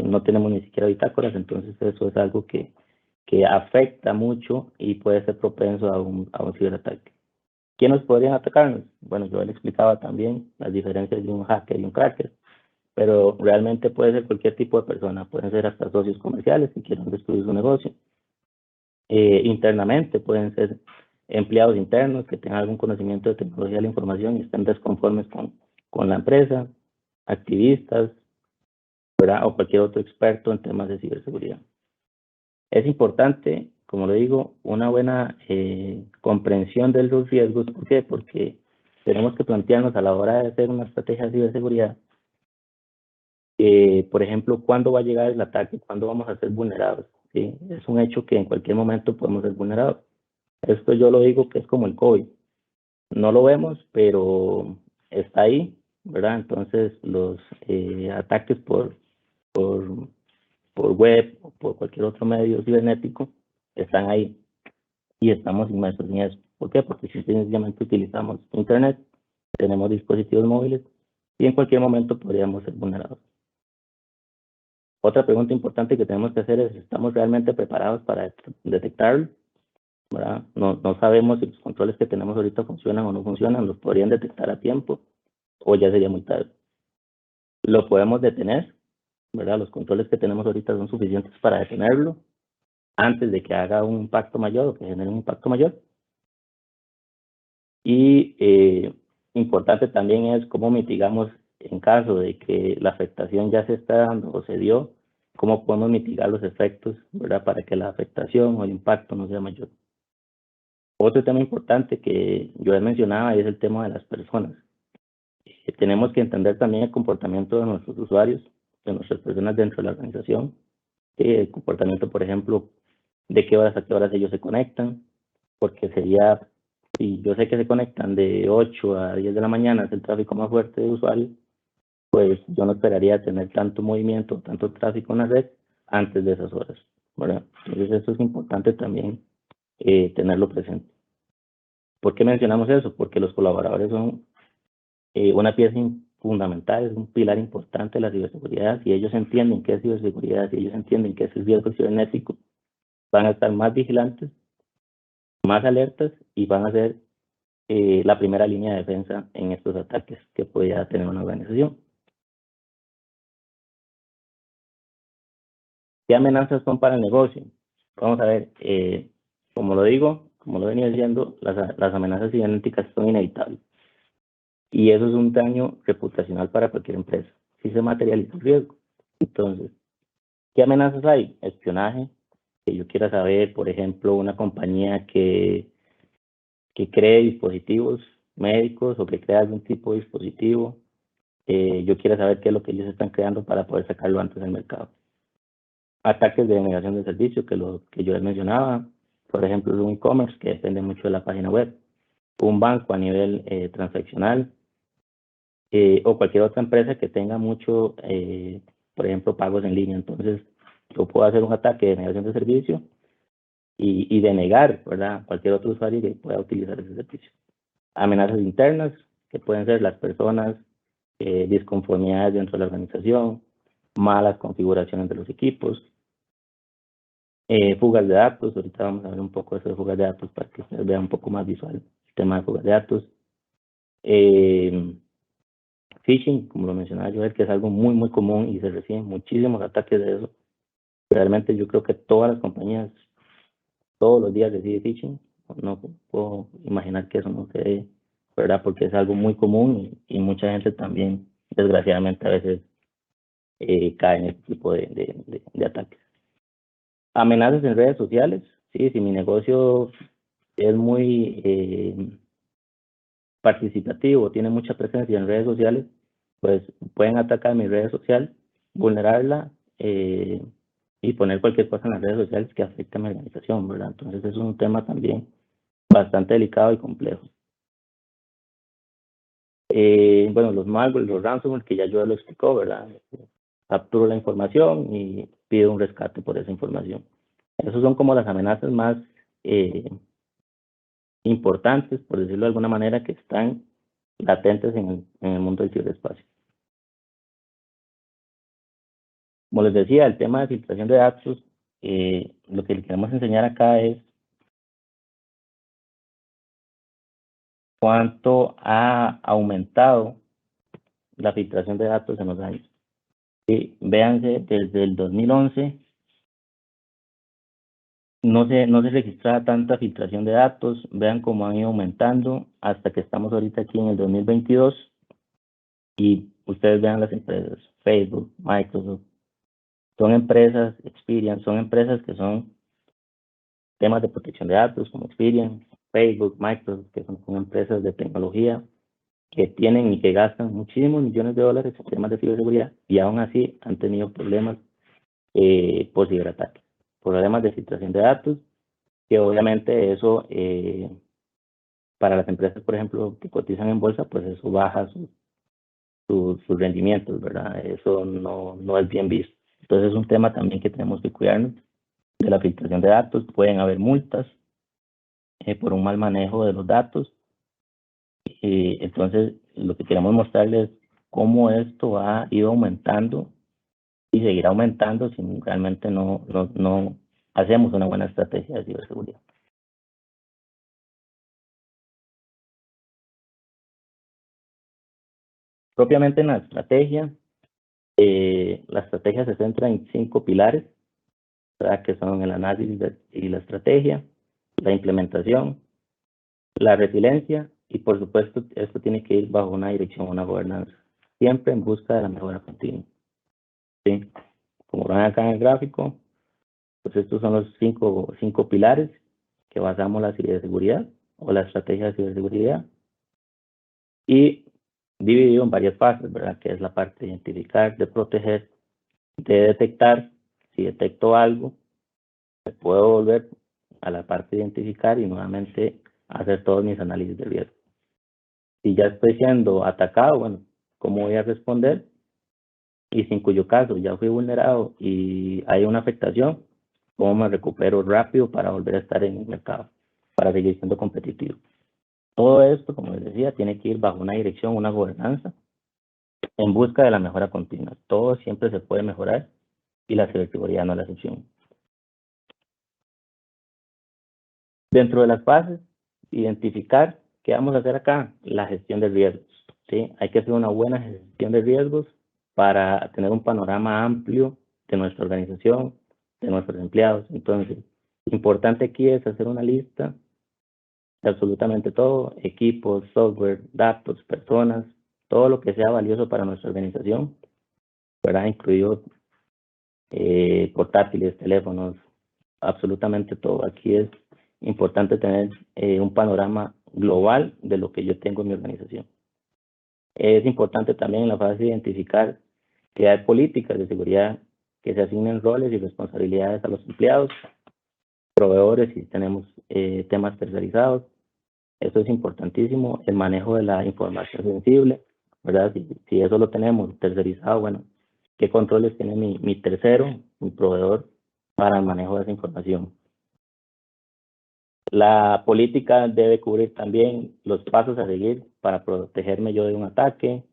no tenemos ni siquiera bitácoras, entonces eso es algo que afecta mucho y puede ser propenso a un ciberataque. ¿Quiénes podrían atacarnos? Bueno, yo le explicaba también las diferencias de un hacker y un cracker, pero realmente puede ser cualquier tipo de persona, pueden ser hasta socios comerciales que quieran destruir su negocio. Internamente pueden ser empleados internos que tengan algún conocimiento de tecnología de la información y estén desconformes con la empresa, activistas, ¿verdad? O cualquier otro experto en temas de ciberseguridad. Es importante, como le digo, una buena comprensión de los riesgos. ¿Por qué? Porque tenemos que plantearnos a la hora de hacer una estrategia de ciberseguridad, por ejemplo, ¿cuándo va a llegar el ataque? ¿Cuándo vamos a ser vulnerados? ¿Sí? Es un hecho que en cualquier momento podemos ser vulnerados. Esto yo lo digo que es como el COVID. No lo vemos, pero está ahí, ¿verdad? Entonces, los ataques por web o por cualquier otro medio cibernético están ahí y estamos inmersos en eso. ¿Por qué? Porque sencillamente utilizamos Internet, tenemos dispositivos móviles y en cualquier momento podríamos ser vulnerados. Otra pregunta importante que tenemos que hacer es, ¿estamos realmente preparados para detectarlo? ¿Verdad? No sabemos si los controles que tenemos ahorita funcionan o no funcionan, los podrían detectar a tiempo o ya sería muy tarde. Lo podemos detener, ¿verdad? Los controles que tenemos ahorita son suficientes para detenerlo antes de que haga un impacto mayor o que genere un impacto mayor. Y importante también es cómo mitigamos en caso de que la afectación ya se está dando o se dio, cómo podemos mitigar los efectos, ¿verdad? Para que la afectación o el impacto no sea mayor. Otro tema importante que yo he mencionado es el tema de las personas. Tenemos que entender también el comportamiento de nuestros usuarios, de nuestras personas dentro de la organización, el comportamiento, por ejemplo, de qué horas a qué horas ellos se conectan, porque sería, si yo sé que se conectan de 8 a 10 de la mañana, es el tráfico más fuerte de usuarios, pues yo no esperaría tener tanto movimiento, tanto tráfico en la red antes de esas horas, ¿verdad? Entonces eso es importante también tenerlo presente. ¿Por qué mencionamos eso? Porque los colaboradores son una pieza fundamental, es un pilar importante de la ciberseguridad. Si ellos entienden qué es ciberseguridad, si ellos entienden qué es el riesgo cibernético, van a estar más vigilantes, más alertas y van a ser la primera línea de defensa en estos ataques que pueda tener una organización. ¿Qué amenazas son para el negocio? Vamos a ver, como lo digo, como lo venía diciendo, las amenazas cibernéticas son inevitables. Y eso es un daño reputacional para cualquier empresa, si se materializa el riesgo. Entonces, ¿qué amenazas hay? Espionaje, que yo quiera saber, por ejemplo, una compañía que cree dispositivos médicos o que crea algún tipo de dispositivo, yo quiero saber qué es lo que ellos están creando para poder sacarlo antes del mercado. Ataques de denegación de servicio, que lo que yo les mencionaba, por ejemplo, un e-commerce que depende mucho de la página web, un banco a nivel transaccional, o cualquier otra empresa que tenga mucho, por ejemplo, pagos en línea. Entonces, yo puedo hacer un ataque de denegación de servicio y denegar, ¿verdad?, cualquier otro usuario que pueda utilizar ese servicio. Amenazas internas, que pueden ser las personas, disconformidades dentro de la organización, malas configuraciones de los equipos, fugas de datos. Ahorita vamos a ver un poco de eso de fugas de datos para que ustedes vean un poco más visual el tema de fugas de datos. Phishing, como lo mencionaba yo, que es algo muy, muy común y se reciben muchísimos ataques de eso. Realmente yo creo que todas las compañías todos los días reciben phishing. No puedo imaginar que eso no se dé, ¿verdad? Porque es algo muy común y mucha gente también, desgraciadamente, a veces cae en este tipo de ataques. Amenazas en redes sociales. Sí, si mi negocio es muy participativo, tiene mucha presencia en redes sociales, pues pueden atacar mi red social, vulnerarla y poner cualquier cosa en las redes sociales que afecte a mi organización, ¿verdad? Entonces es un tema también bastante delicado y complejo. Bueno, los malware, los ransomware, que ya yo lo explicó, ¿verdad? Capturo la información y pido un rescate por esa información. Esas son como las amenazas más importantes, por decirlo de alguna manera, que están latentes en el mundo del ciberespacio. Como les decía, el tema de filtración de datos, lo que les queremos enseñar acá es cuánto ha aumentado la filtración de datos en los años. Véanse, desde el 2011 no se registraba tanta filtración de datos. Vean cómo han ido aumentando hasta que estamos ahorita aquí en el 2022 y ustedes vean las empresas, Facebook, Microsoft, son empresas, Experian, son empresas que son temas de protección de datos como Experian, Facebook, Microsoft, que son empresas de tecnología que tienen y que gastan muchísimos millones de dólares en temas de ciberseguridad y aún así han tenido problemas por ciberataques, problemas de filtración de datos, que obviamente eso para las empresas, por ejemplo, que cotizan en bolsa, pues eso baja sus rendimientos, ¿verdad? Eso no es bien visto. Entonces es un tema también que tenemos que cuidarnos de la filtración de datos. Pueden haber multas por un mal manejo de los datos. Entonces, lo que queremos mostrarles es cómo esto ha ido aumentando y seguirá aumentando si realmente no hacemos una buena estrategia de ciberseguridad. Propiamente en la estrategia, la estrategia se centra en 5 pilares, ¿verdad? Que son el análisis y la estrategia, la implementación, la resiliencia y por supuesto esto tiene que ir bajo una dirección, una gobernanza, siempre en busca de la mejora continua. ¿Sí? Como ven acá en el gráfico, pues estos son los cinco pilares que basamos la ciberseguridad o la estrategia de ciberseguridad y dividido en varias fases, ¿verdad? Que es la parte de identificar, de proteger, de detectar. Si detecto algo, me puedo volver a la parte de identificar y nuevamente hacer todos mis análisis de riesgo. Si ya estoy siendo atacado, bueno, ¿cómo voy a responder? Y si en cuyo caso ya fui vulnerado y hay una afectación, ¿cómo me recupero rápido para volver a estar en el mercado, para seguir siendo competitivo? Todo esto, como les decía, tiene que ir bajo una dirección, una gobernanza, en busca de la mejora continua. Todo siempre se puede mejorar y la ciberseguridad no es la excepción. Dentro de las fases, identificar qué vamos a hacer acá, la gestión de riesgos. ¿Sí? Hay que hacer una buena gestión de riesgos para tener un panorama amplio de nuestra organización, de nuestros empleados. Entonces, importante aquí es hacer una lista de absolutamente todo, equipos, software, datos, personas, todo lo que sea valioso para nuestra organización, ¿verdad? Incluido portátiles, teléfonos, absolutamente todo. Aquí es importante tener un panorama global de lo que yo tengo en mi organización. Es importante también en la fase de identificar que hay políticas de seguridad que se asignen roles y responsabilidades a los empleados, proveedores, si tenemos temas tercerizados. Eso es importantísimo, el manejo de la información sensible, ¿verdad? Si eso lo tenemos tercerizado, bueno, ¿qué controles tiene mi tercero, mi proveedor, para el manejo de esa información? La política debe cubrir también los pasos a seguir para protegerme yo de un ataque,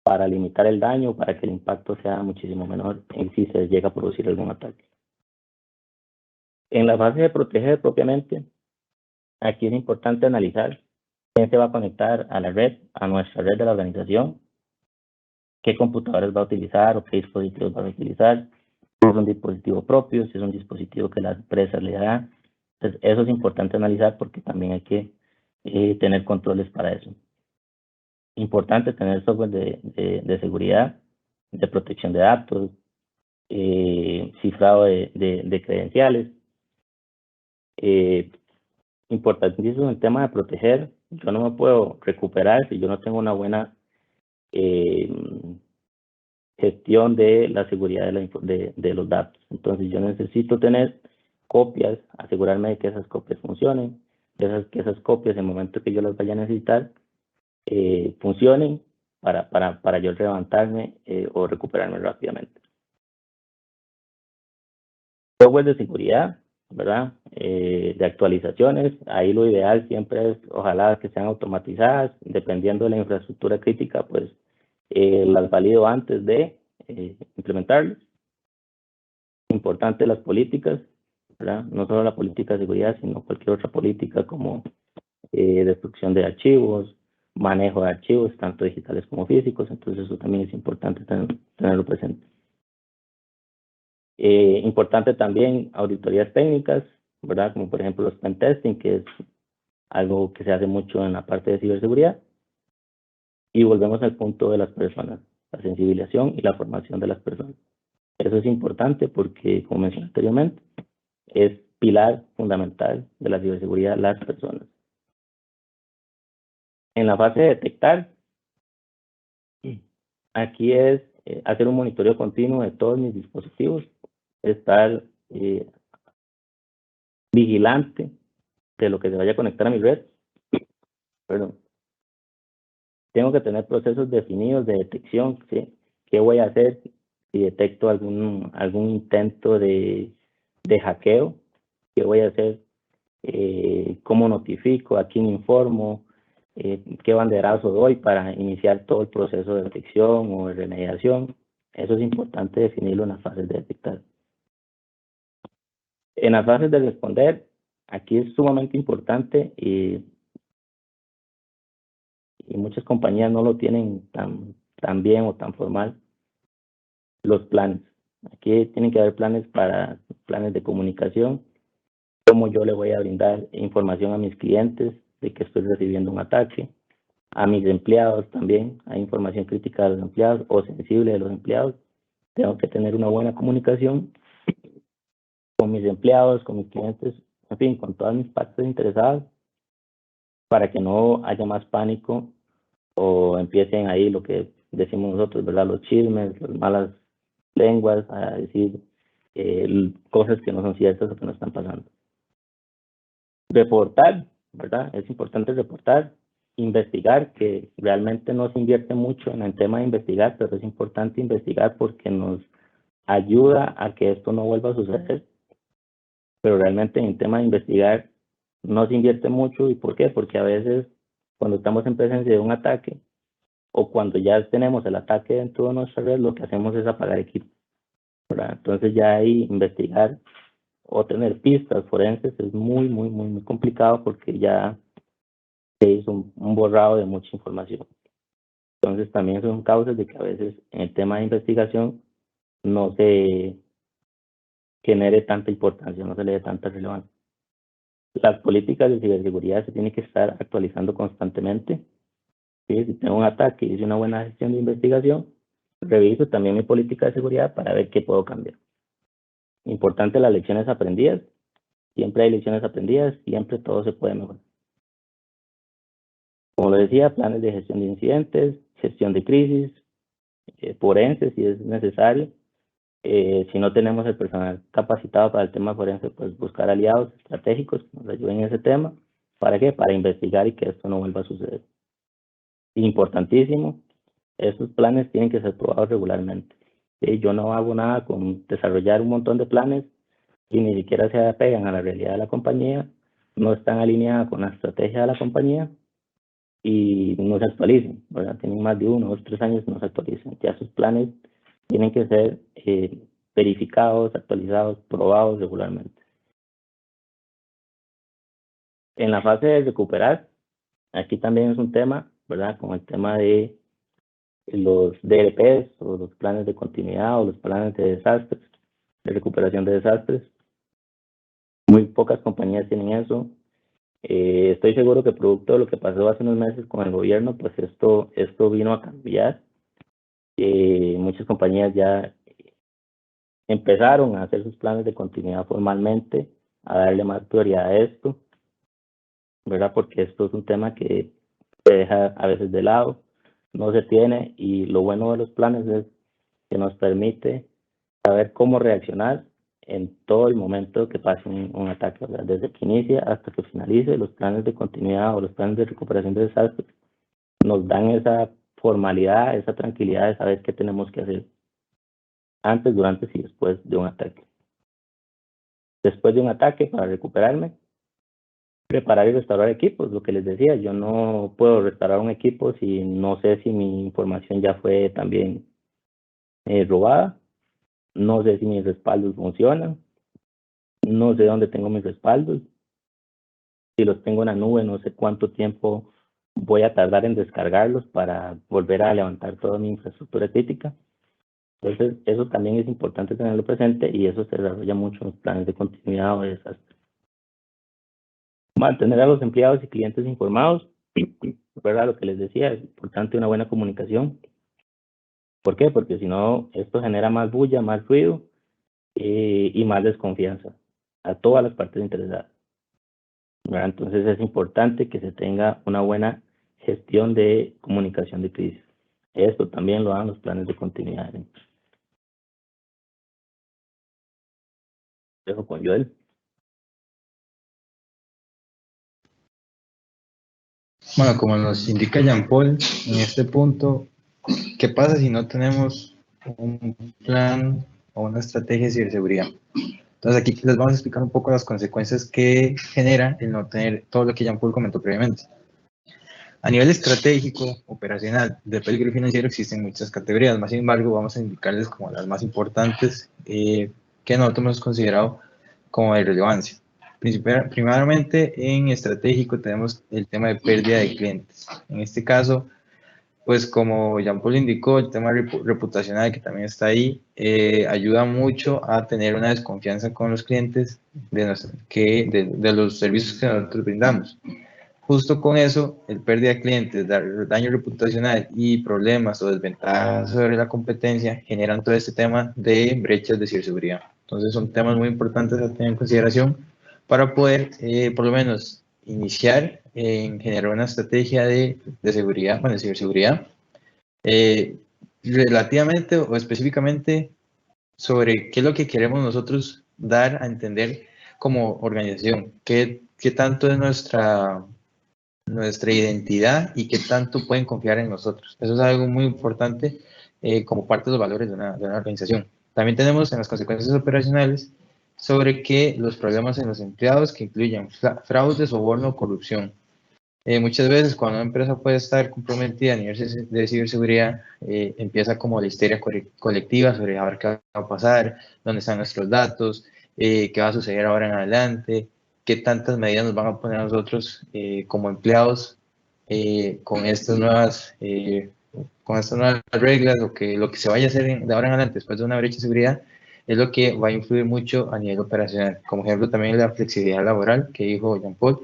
para limitar el daño, para que el impacto sea muchísimo menor en si se llega a producir algún ataque. En la fase de proteger propiamente, aquí es importante analizar quién se va a conectar a la red, a nuestra red de la organización, qué computadores va a utilizar o qué dispositivos va a utilizar, si es un dispositivo propio, si es un dispositivo que la empresa le da. Entonces, eso es importante analizar porque también hay que tener controles para eso. Importante tener software de seguridad, de protección de datos, cifrado de credenciales. Importantísimo el tema de proteger. Yo no me puedo recuperar si yo no tengo una buena gestión de la seguridad de los datos. Entonces yo necesito tener copias, asegurarme de que esas copias funcionen, que esas copias en el momento que yo las vaya a necesitar funcionen para yo levantarme o recuperarme rápidamente. Software de seguridad, ¿verdad? De actualizaciones, ahí lo ideal siempre es, ojalá que sean automatizadas, dependiendo de la infraestructura crítica, pues las valido antes de implementarlas. Importante las políticas, ¿verdad? No solo la política de seguridad, sino cualquier otra política como destrucción de archivos, manejo de archivos, tanto digitales como físicos, entonces eso también es importante tenerlo presente. Importante también auditorías técnicas, ¿verdad? Como por ejemplo los pen testing, que es algo que se hace mucho en la parte de ciberseguridad. Y volvemos al punto de las personas, la sensibilización y la formación de las personas. Eso es importante porque, como mencioné anteriormente, es pilar fundamental de la ciberseguridad las personas. En la fase de detectar, aquí es hacer un monitoreo continuo de todos mis dispositivos, estar vigilante de lo que se vaya a conectar a mi red. Perdón. Tengo que tener procesos definidos de detección, ¿sí? ¿Qué voy a hacer si detecto algún intento de hackeo? ¿Qué voy a hacer? ¿Cómo notifico? ¿A quién informo? ¿Qué banderazo doy para iniciar todo el proceso de detección o de remediación? Eso es importante definirlo en las fases de detectar. En las fases de responder, aquí es sumamente importante y muchas compañías no lo tienen tan bien o tan formal. los planes. Aquí tienen que haber planes de comunicación, cómo yo le voy a brindar información a mis clientes de que estoy recibiendo un ataque, a mis empleados también, hay información crítica de los empleados o sensible de los empleados. Tengo que tener una buena comunicación con mis empleados, con mis clientes, en fin, con todas mis partes interesadas, para que no haya más pánico o empiecen ahí lo que decimos nosotros, ¿verdad? Los chismes, las malas lenguas, a decir cosas que no son ciertas o que no están pasando. Reportar, ¿verdad? Es importante reportar, investigar, que realmente no se invierte mucho en el tema de investigar, pero es importante investigar porque nos ayuda a que esto no vuelva a suceder. Pero realmente en el tema de investigar no se invierte mucho. ¿Y por qué? Porque a veces cuando estamos en presencia de un ataque o cuando ya tenemos el ataque dentro de nuestra red, lo que hacemos es apagar equipos, ¿verdad? Entonces ya ahí investigar o tener pistas forenses es muy complicado porque ya se hizo un borrado de mucha información. Entonces también son causas de que a veces en el tema de investigación no se genere tanta importancia, no se le dé tanta relevancia. Las políticas de ciberseguridad se tienen que estar actualizando constantemente. ¿Sí? Si tengo un ataque y hice una buena gestión de investigación, reviso también mi política de seguridad para ver qué puedo cambiar. Importante las lecciones aprendidas. Siempre hay lecciones aprendidas, siempre todo se puede mejorar. Como lo decía, planes de gestión de incidentes, gestión de crisis, forense si es necesario. Si no tenemos el personal capacitado para el tema forense, pues buscar aliados estratégicos que nos ayuden en ese tema. ¿Para qué? Para investigar y que esto no vuelva a suceder. Importantísimo, estos planes tienen que ser probados regularmente. Yo no hago nada con desarrollar un montón de planes y ni siquiera se apegan a la realidad de la compañía, no están alineadas con la estrategia de la compañía y no se actualizan, ¿verdad? Tienen más de 1, 2, 3 años que no se actualizan. Ya sus planes tienen que ser verificados, actualizados, probados regularmente. En la fase de recuperar, aquí también es un tema, ¿verdad? Con el tema de los DRPs o los planes de continuidad o los planes de desastres, de recuperación de desastres. Muy pocas compañías tienen eso. Estoy seguro que producto de lo que pasó hace unos meses con el gobierno, pues esto vino a cambiar. Muchas compañías ya empezaron a hacer sus planes de continuidad formalmente, a darle más prioridad a esto, ¿verdad? Porque esto es un tema que se deja a veces de lado, no se tiene, y lo bueno de los planes es que nos permite saber cómo reaccionar en todo el momento que pase un ataque, ¿verdad? Desde que inicia hasta que finalice. Los planes de continuidad o los planes de recuperación de desastres nos dan esa formalidad, esa tranquilidad de saber qué tenemos que hacer antes, durante y después de un ataque. Después de un ataque, para recuperarme, preparar y restaurar equipos, lo que les decía, yo no puedo restaurar un equipo si no sé si mi información ya fue también robada, no sé si mis respaldos funcionan, no sé dónde tengo mis respaldos, si los tengo en la nube, no sé cuánto tiempo voy a tardar en descargarlos para volver a levantar toda mi infraestructura crítica. Entonces, eso también es importante tenerlo presente y eso se desarrolla mucho en los planes de continuidad o de desastre. Mantener a los empleados y clientes informados, ¿verdad? Lo que les decía, es importante una buena comunicación. ¿Por qué? Porque si no, esto genera más bulla, más ruido y más desconfianza a todas las partes interesadas, ¿verdad? Entonces es importante que se tenga una buena gestión de comunicación de crisis. Esto también lo dan los planes de continuidad. Dejo con Joel. Bueno, como nos indica Jean-Paul, en este punto, ¿qué pasa si no tenemos un plan o una estrategia de ciberseguridad? Entonces aquí les vamos a explicar un poco las consecuencias que genera el no tener todo lo que Jean-Paul comentó previamente. A nivel estratégico, operacional, de peligro financiero existen muchas categorías, más sin embargo vamos a indicarles como las más importantes que nosotros hemos considerado como de relevancia. Primeramente en estratégico tenemos el tema de pérdida de clientes. En este caso, Pues como Jean-Paul indicó, el tema reputacional que también está ahí, ayuda mucho a tener una desconfianza con los clientes de los servicios que nosotros brindamos. Justo con eso, el pérdida de clientes, daño reputacional y problemas o desventajas sobre la competencia generan todo este tema de brechas de ciberseguridad. Entonces son temas muy importantes a tener en consideración para poder, por lo menos, iniciar en generar una estrategia de seguridad, bueno, de ciberseguridad, relativamente o específicamente sobre qué es lo que queremos nosotros dar a entender como organización, qué tanto es nuestra identidad y qué tanto pueden confiar en nosotros. Eso es algo muy importante como parte de los valores de una organización. También tenemos en las consecuencias operacionales sobre que los problemas en los empleados que incluyen fraude, soborno o corrupción. Muchas veces cuando una empresa puede estar comprometida a nivel de ciberseguridad, empieza como la histeria colectiva sobre a ver qué va a pasar, dónde están nuestros datos, qué va a suceder ahora en adelante, qué tantas medidas nos van a poner a nosotros como empleados con estas nuevas reglas, lo que se vaya a hacer de ahora en adelante después de una brecha de seguridad, es lo que va a influir mucho a nivel operacional. Como ejemplo también la flexibilidad laboral que dijo Jean-Paul,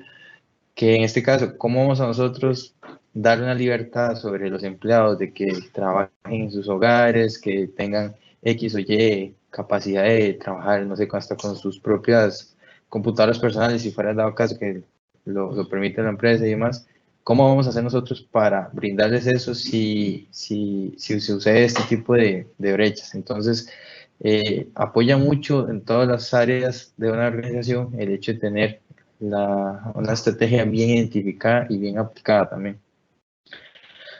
que en este caso, ¿cómo vamos a nosotros dar una libertad sobre los empleados de que trabajen en sus hogares, que tengan X o Y capacidad de trabajar, no sé, hasta con sus propias computadoras personales, si fuera dado caso que lo permite la empresa y demás? ¿Cómo vamos a hacer nosotros para brindarles eso si sucede este tipo de brechas? Entonces, apoya mucho en todas las áreas de una organización el hecho de tener una estrategia bien identificada y bien aplicada también.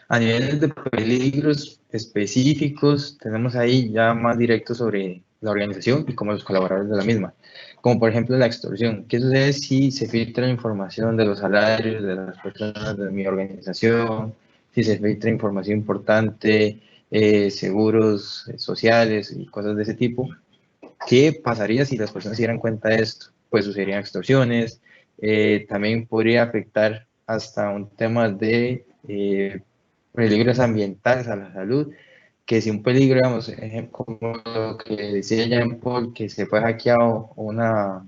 A nivel de peligros específicos, tenemos ahí ya más directos sobre la organización y como los colaboradores de la misma, como por ejemplo la extorsión. ¿Qué sucede si se filtra información de los salarios de las personas de mi organización? Si se filtra información importante, seguros sociales y cosas de ese tipo. ¿Qué pasaría si las personas se dieran cuenta de esto? Pues sucederían extorsiones, también podría afectar hasta un tema de peligros ambientales a la salud, que si un peligro, digamos, como lo que decía Jean Paul, que se fue hackeado una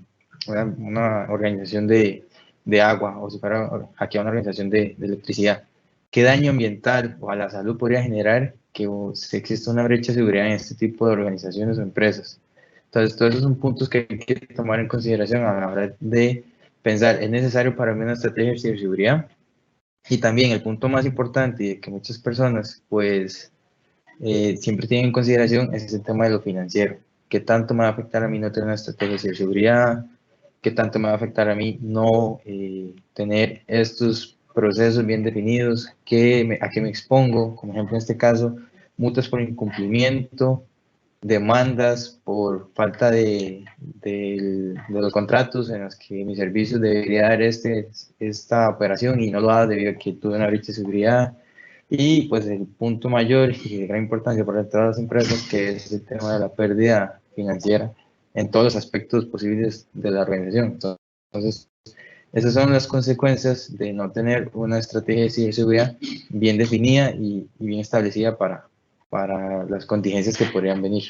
organización de agua o si fuera hackeado una organización de electricidad, ¿qué daño ambiental o a la salud podría generar que exista una brecha de seguridad en este tipo de organizaciones o empresas? Entonces, todos esos son puntos que hay que tomar en consideración a la hora de pensar, ¿es necesario para mí una estrategia de ciberseguridad? Y también el punto más importante y que muchas personas pues siempre tienen en consideración es el tema de lo financiero. ¿Qué tanto me va a afectar a mí no tener una estrategia de ciberseguridad? ¿Qué tanto me va a afectar a mí no tener estos procesos bien definidos? ¿A qué me expongo? Como ejemplo en este caso, multas por incumplimiento, demandas por falta de los contratos en los que mi servicio debería dar esta operación y no lo da debido a que tuve una brecha de seguridad. Y pues el punto mayor y de gran importancia para todas las empresas, que es el tema de la pérdida financiera en todos los aspectos posibles de la organización. Entonces, esas son las consecuencias de no tener una estrategia de ciberseguridad bien definida y bien establecida para las contingencias que podrían venir.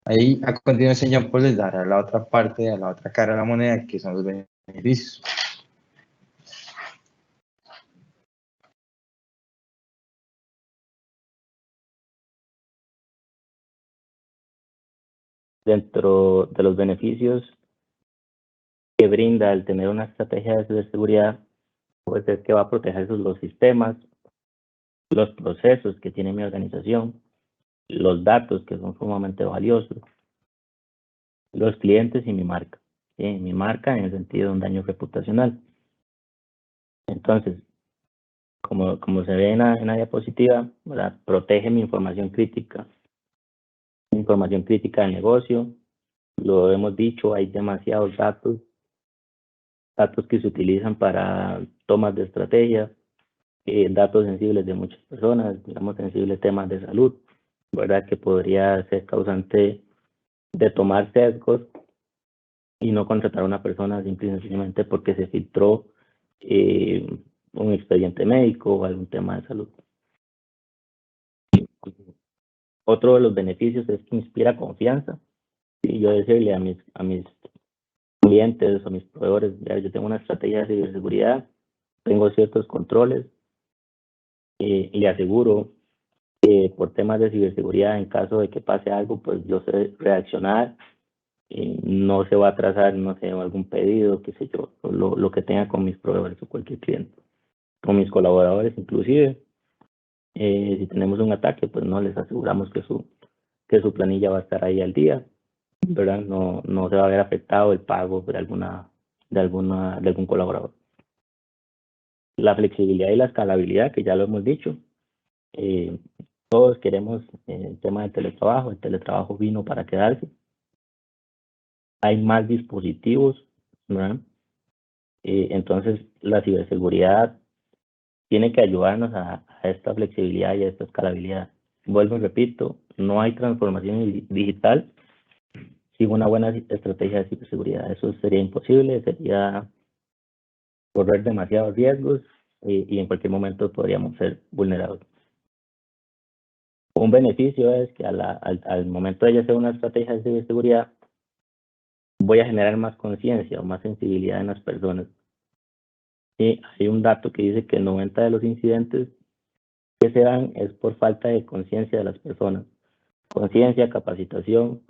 Ahí a continuación Jean Paul les dará la otra parte, a la otra cara de la moneda, que son los beneficios. Dentro de los beneficios que brinda el tener una estrategia de ciberseguridad, pues es que va a proteger los sistemas, los procesos que tiene mi organización, los datos que son sumamente valiosos, los clientes y mi marca. ¿Sí? Mi marca en el sentido de un daño reputacional. Entonces, como se ve en la diapositiva, ¿verdad? Protege mi información crítica del negocio. Lo hemos dicho, hay demasiados datos que se utilizan para tomas de estrategia, datos sensibles de muchas personas, digamos sensibles temas de salud, ¿verdad? Que podría ser causante de tomar sesgos y no contratar a una persona simple y sencillamente porque se filtró un expediente médico o algún tema de salud. Otro de los beneficios es que inspira confianza. Y yo decirle a mis clientes o mis proveedores, "Mira, yo tengo una estrategia de ciberseguridad, tengo ciertos controles, le aseguro que por temas de ciberseguridad, en caso de que pase algo, pues yo sé reaccionar, no se va a atrasar, no sé, algún pedido, qué sé yo, lo que tenga con mis proveedores o cualquier cliente, con mis colaboradores inclusive. Si tenemos un ataque, pues no les aseguramos que su planilla va a estar ahí al día, ¿verdad? No se va a ver afectado el pago de algún colaborador. La flexibilidad y la escalabilidad, que ya lo hemos dicho. Todos queremos el tema del teletrabajo. El teletrabajo vino para quedarse. Hay más dispositivos, ¿verdad? Entonces, la ciberseguridad tiene que ayudarnos a esta flexibilidad y a esta escalabilidad. Vuelvo y repito, no hay transformación digital sin una buena estrategia de ciberseguridad. Eso sería imposible, sería correr demasiados riesgos y en cualquier momento podríamos ser vulnerables. Un beneficio es que al momento de hacer una estrategia de ciberseguridad, voy a generar más conciencia o más sensibilidad en las personas. Y hay un dato que dice que el 90% de los incidentes que se dan es por falta de conciencia de las personas. Conciencia, capacitación,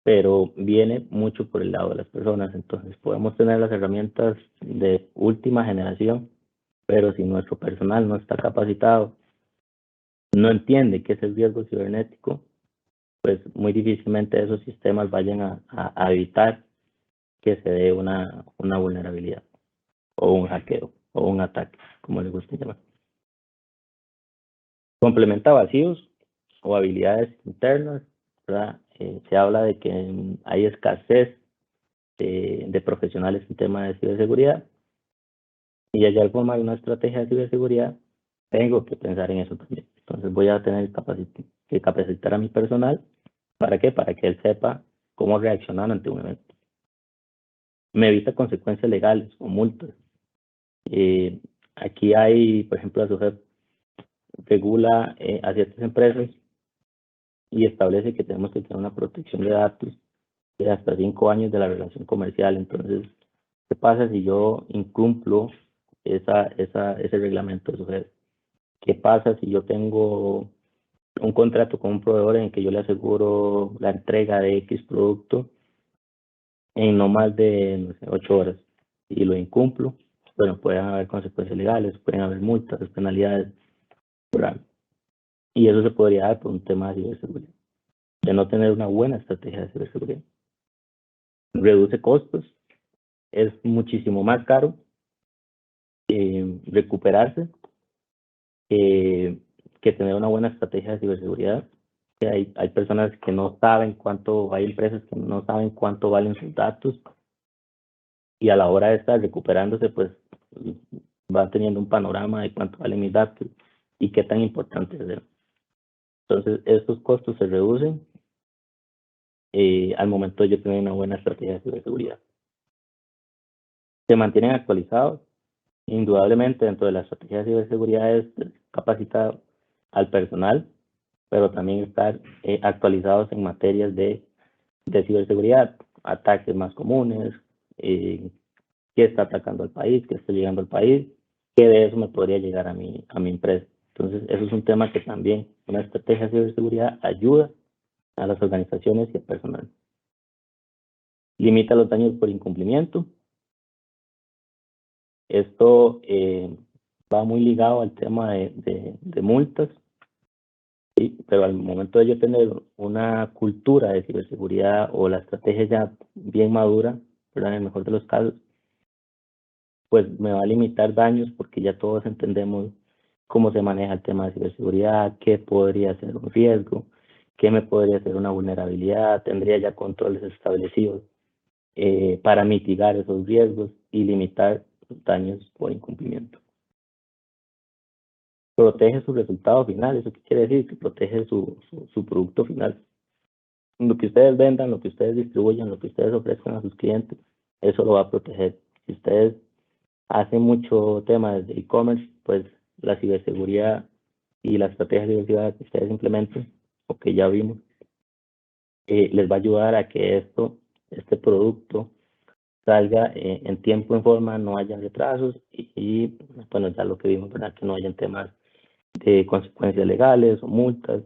pero viene mucho por el lado de las personas. Entonces podemos tener las herramientas de última generación, pero si nuestro personal no está capacitado, no entiende qué es el riesgo cibernético, pues muy difícilmente esos sistemas vayan a evitar que se dé una vulnerabilidad o un hackeo o un ataque, como les gusta llamar. Complementa vacíos o habilidades internas, ¿verdad? Se habla de que hay escasez de profesionales en tema de ciberseguridad y allá al formar una estrategia de ciberseguridad tengo que pensar en eso también. Entonces voy a tener que capacitar a mi personal. ¿Para qué? Para que él sepa cómo reaccionar ante un evento. Me evita consecuencias legales o multas. Aquí hay, por ejemplo, la SOGEP regula a ciertas empresas y establece que tenemos que tener una protección de datos de hasta 5 años de la relación comercial. Entonces, ¿qué pasa si yo incumplo ese reglamento de SOGEP? ¿Qué pasa si yo tengo un contrato con un proveedor en que yo le aseguro la entrega de X producto en no más de, no sé, 8 horas y lo incumplo? Bueno, pueden haber consecuencias legales, pueden haber multas, penalidades, ¿verdad? Y eso se podría dar por un tema de ciberseguridad, de no tener una buena estrategia de ciberseguridad. Reduce costos, es muchísimo más caro recuperarse que tener una buena estrategia de ciberseguridad. Hay personas que no saben cuánto, hay empresas que no saben cuánto valen sus datos y a la hora de estar recuperándose, pues van teniendo un panorama de cuánto valen mis datos y qué tan importante es eso. Entonces, estos costos se reducen al momento de yo tener una buena estrategia de ciberseguridad. Se mantienen actualizados. Indudablemente, dentro de la estrategia de ciberseguridad es capacitar al personal, pero también estar actualizados en materias de ciberseguridad, ataques más comunes, qué está atacando al país, qué está llegando al país, qué de eso me podría llegar a mi empresa. Entonces, eso es un tema que también una estrategia de ciberseguridad ayuda a las organizaciones y al personal. Limita los daños por incumplimiento. Esto va muy ligado al tema de multas, ¿sí? Pero al momento de yo tener una cultura de ciberseguridad o la estrategia ya bien madura, ¿verdad? En el mejor de los casos, pues me va a limitar daños porque ya todos entendemos cómo se maneja el tema de ciberseguridad, qué podría ser un riesgo, qué me podría ser una vulnerabilidad, tendría ya controles establecidos para mitigar esos riesgos y limitar daños por incumplimiento. Protege su resultado final. ¿Eso qué quiere decir? Que protege su producto final. Lo que ustedes vendan, lo que ustedes distribuyan, lo que ustedes ofrezcan a sus clientes, eso lo va a proteger. Si ustedes hacen mucho tema desde e-commerce, pues la ciberseguridad y la estrategia de ciberseguridad que ustedes implementen o que ya vimos, les va a ayudar a que este producto salga en tiempo, en forma, no haya retrasos y bueno, ya lo que vimos, ¿verdad? Que no hayan temas de consecuencias legales o multas,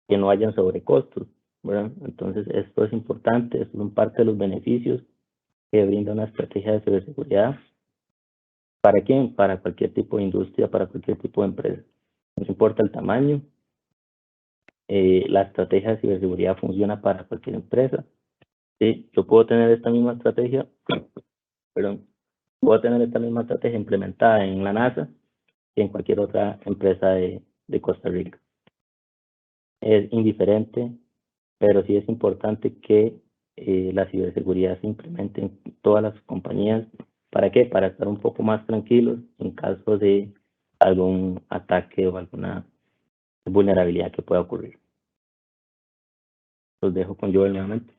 que no hayan sobrecostos, ¿verdad? Entonces, esto es importante, esto es parte de los beneficios que brinda una estrategia de ciberseguridad. ¿Para quién? Para cualquier tipo de industria, para cualquier tipo de empresa. No importa el tamaño, la estrategia de ciberseguridad funciona para cualquier empresa. ¿Sí? Yo puedo tener esta misma estrategia, puedo tener esta misma estrategia implementada en la NASA y en cualquier otra empresa de Costa Rica. Es indiferente, pero sí es importante que la ciberseguridad se implemente en todas las compañías. ¿Para qué? Para estar un poco más tranquilos en caso de algún ataque o alguna vulnerabilidad que pueda ocurrir. Los dejo con Joel nuevamente.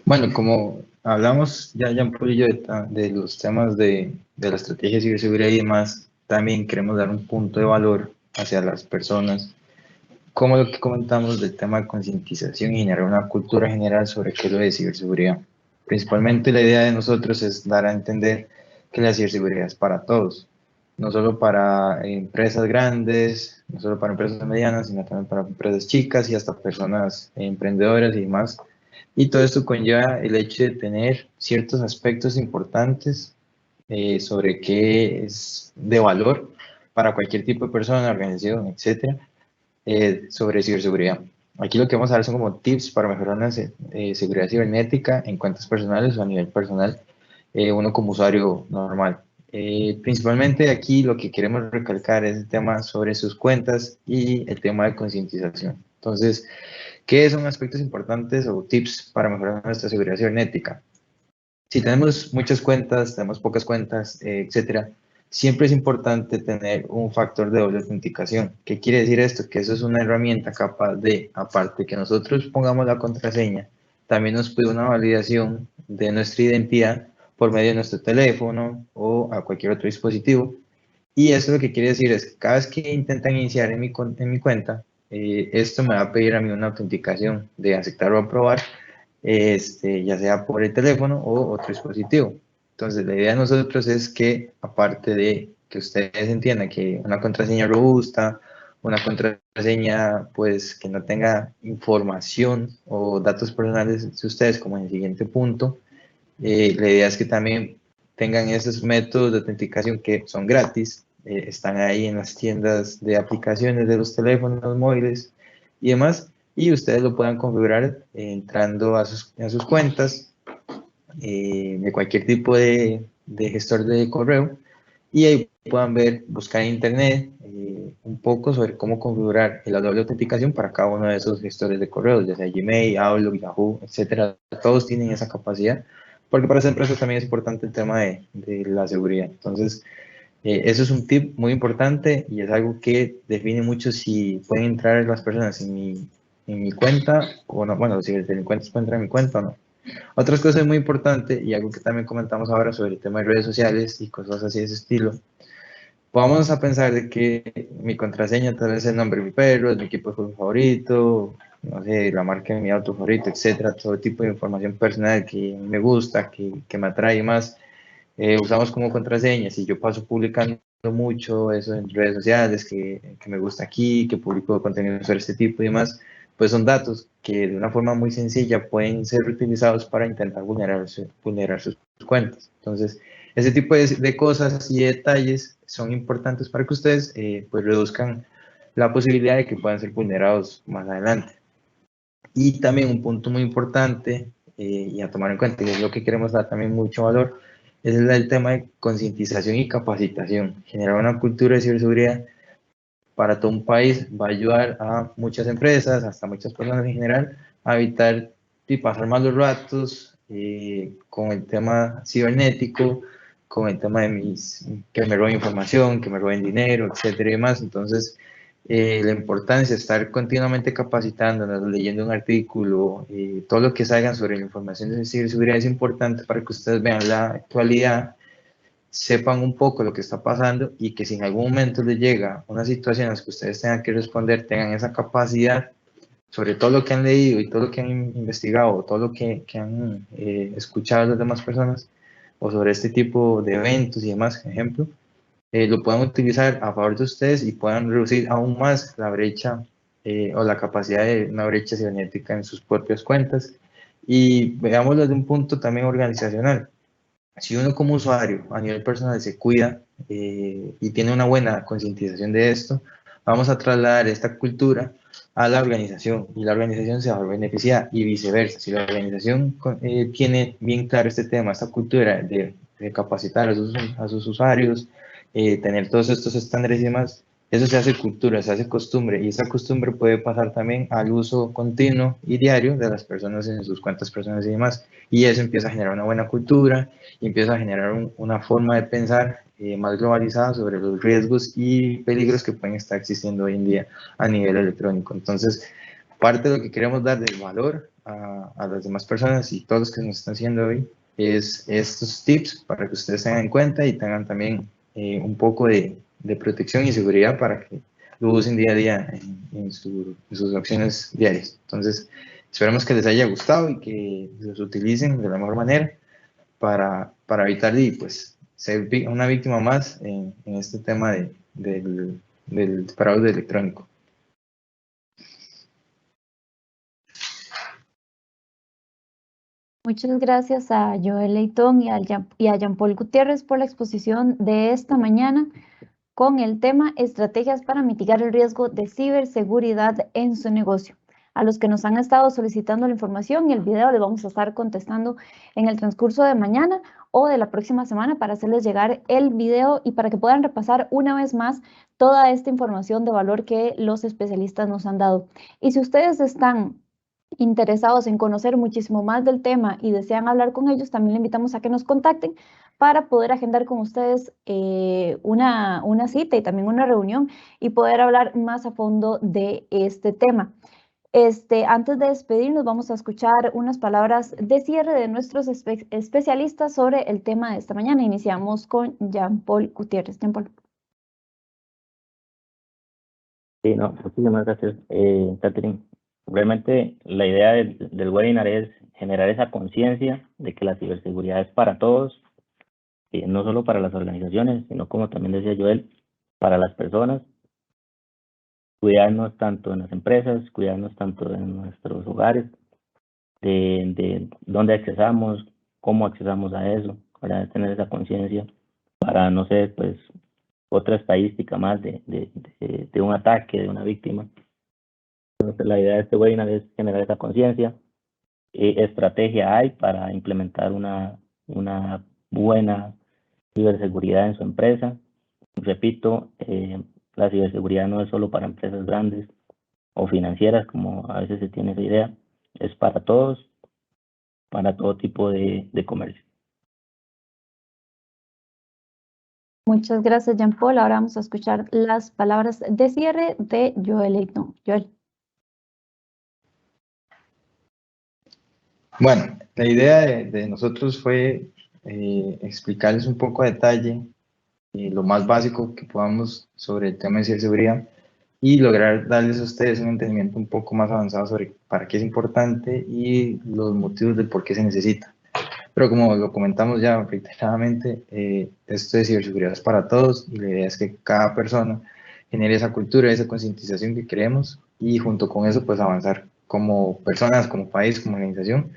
Bueno, como hablamos ya un poquillo de los temas de la estrategia de ciberseguridad y demás, también queremos dar un punto de valor hacia las personas, como lo que comentamos del tema de concientización y generar una cultura general sobre qué es lo de ciberseguridad. Principalmente la idea de nosotros es dar a entender que la ciberseguridad es para todos, no solo para empresas grandes, no solo para empresas medianas, sino también para empresas chicas y hasta personas emprendedoras y demás. Y todo esto conlleva el hecho de tener ciertos aspectos importantes sobre qué es de valor para cualquier tipo de persona, organización, etcétera, sobre ciberseguridad. Aquí lo que vamos a dar son como tips para mejorar una seguridad cibernética en cuentas personales o a nivel personal, uno como usuario normal. Principalmente aquí lo que queremos recalcar es el tema sobre sus cuentas y el tema de concientización. Entonces, ¿qué son aspectos importantes o tips para mejorar nuestra seguridad cibernética? Si tenemos muchas cuentas, tenemos pocas cuentas, etcétera, siempre es importante tener un factor de doble autenticación. ¿Qué quiere decir esto? Que eso es una herramienta capaz de, aparte que nosotros pongamos la contraseña, también nos pide una validación de nuestra identidad por medio de nuestro teléfono o a cualquier otro dispositivo. Y eso lo que quiere decir es que cada vez que intentan iniciar en mi cuenta, esto me va a pedir a mí una autenticación de aceptar o aprobar, ya sea por el teléfono o otro dispositivo. Entonces, la idea de nosotros es que, aparte de que ustedes entiendan que una contraseña robusta, una contraseña pues que no tenga información o datos personales de ustedes, como en el siguiente punto, la idea es que también tengan esos métodos de autenticación que son gratis, están ahí en las tiendas de aplicaciones de los teléfonos móviles y demás, y ustedes lo puedan configurar entrando a sus cuentas de cualquier tipo de gestor de correo, y ahí puedan ver, buscar en internet un poco sobre cómo configurar la doble autenticación para cada uno de esos gestores de correos, ya sea Gmail, Outlook, Yahoo, etcétera. Todos tienen esa capacidad, porque para esa empresa también es importante el tema de la seguridad. Entonces, eso es un tip muy importante y es algo que define mucho si pueden entrar las personas en mi cuenta o no. Bueno, si el delincuente puede entrar en mi cuenta o no. Otras cosas muy importantes y algo que también comentamos ahora sobre el tema de redes sociales y cosas así de ese estilo. Vamos a pensar de que mi contraseña tal vez es el nombre de mi perro, es mi equipo de fútbol favorito, no sé, la marca de mi auto favorito, etcétera, todo tipo de información personal que me gusta, que me atrae más, usamos como contraseñas. Y yo paso publicando mucho eso en redes sociales, que me gusta aquí, que publico contenido sobre este tipo y demás, pues son datos que de una forma muy sencilla pueden ser utilizados para intentar vulnerar sus cuentas. Entonces, ese tipo de cosas y detalles son importantes para que ustedes pues reduzcan la posibilidad de que puedan ser vulnerados más adelante. Y también un punto muy importante y a tomar en cuenta, y es lo que queremos dar también mucho valor, es el tema de concientización y capacitación. Generar una cultura de ciberseguridad para todo un país va a ayudar a muchas empresas, hasta muchas personas en general, a evitar y pasar malos ratos con el tema cibernético, con el tema de que me roben información, que me roben dinero, etcétera y demás. Entonces, la importancia de estar continuamente capacitándonos, leyendo un artículo, todo lo que salgan sobre la información de ciberseguridad es importante para que ustedes vean la actualidad, sepan un poco lo que está pasando y que si en algún momento les llega una situación en la que ustedes tengan que responder, tengan esa capacidad sobre todo lo que han leído y todo lo que han investigado, todo lo que han escuchado de las demás personas, o sobre este tipo de eventos y demás, ejemplo, lo puedan utilizar a favor de ustedes y puedan reducir aún más la brecha o la capacidad de una brecha cibernética en sus propias cuentas. Y veámoslo desde un punto también organizacional. Si uno como usuario a nivel personal se cuida y tiene una buena concientización de esto, vamos a trasladar esta cultura a la organización y la organización se va a beneficiar y viceversa. Si la organización tiene bien claro este tema, esta cultura de capacitar a sus usuarios, tener todos estos estándares y demás, eso se hace cultura, se hace costumbre y esa costumbre puede pasar también al uso continuo y diario de las personas en sus cuentas personales y demás. Y eso empieza a generar una buena cultura y empieza a generar una forma de pensar más globalizada sobre los riesgos y peligros que pueden estar existiendo hoy en día a nivel electrónico. Entonces, parte de lo que queremos dar del valor a las demás personas y todos los que nos están haciendo hoy es estos tips para que ustedes tengan en cuenta y tengan también un poco de protección y seguridad para que lo usen día a día en sus acciones diarias. Entonces, esperamos que les haya gustado y que los utilicen de la mejor manera para evitar pues, ser una víctima más en este tema del fraude electrónico. Muchas gracias a Joel Leitón y a Jean-Paul Gutiérrez por la exposición de esta mañana con el tema Estrategias para mitigar el riesgo de ciberseguridad en su negocio. A los que nos han estado solicitando la información y el video les vamos a estar contestando en el transcurso de mañana o de la próxima semana para hacerles llegar el video y para que puedan repasar una vez más toda esta información de valor que los especialistas nos han dado. Y si ustedes están interesados en conocer muchísimo más del tema y desean hablar con ellos, también le invitamos a que nos contacten para poder agendar con ustedes una cita y también una reunión y poder hablar más a fondo de este tema. Antes de despedirnos, vamos a escuchar unas palabras de cierre de nuestros especialistas sobre el tema de esta mañana. Iniciamos con Jean-Paul Gutiérrez. Jean-Paul. Sí, no, muchísimas gracias, Catherine. Realmente la idea del webinar es generar esa conciencia de que la ciberseguridad es para todos, no solo para las organizaciones, sino como también decía Joel, para las personas. Cuidarnos tanto en las empresas, cuidarnos tanto en nuestros hogares, de dónde accesamos, cómo accesamos a eso, para tener esa conciencia, para no ser pues otra estadística más de un ataque, de una víctima. Entonces, la idea de este webinar es generar esa conciencia. Estrategia hay para implementar una buena ciberseguridad en su empresa. Repito, la ciberseguridad no es solo para empresas grandes o financieras, como a veces se tiene esa idea. Es para todos, para todo tipo de comercio. Muchas gracias, Jean-Paul. Ahora vamos a escuchar las palabras de cierre de Joel Leitón. Joel. Bueno, la idea de nosotros fue explicarles un poco a detalle lo más básico que podamos sobre el tema de ciberseguridad y lograr darles a ustedes un entendimiento un poco más avanzado sobre para qué es importante y los motivos del por qué se necesita. Pero como lo comentamos ya reiteradamente, esto de ciberseguridad es para todos y la idea es que cada persona genere esa cultura, esa concientización que queremos y junto con eso pues avanzar como personas, como país, como organización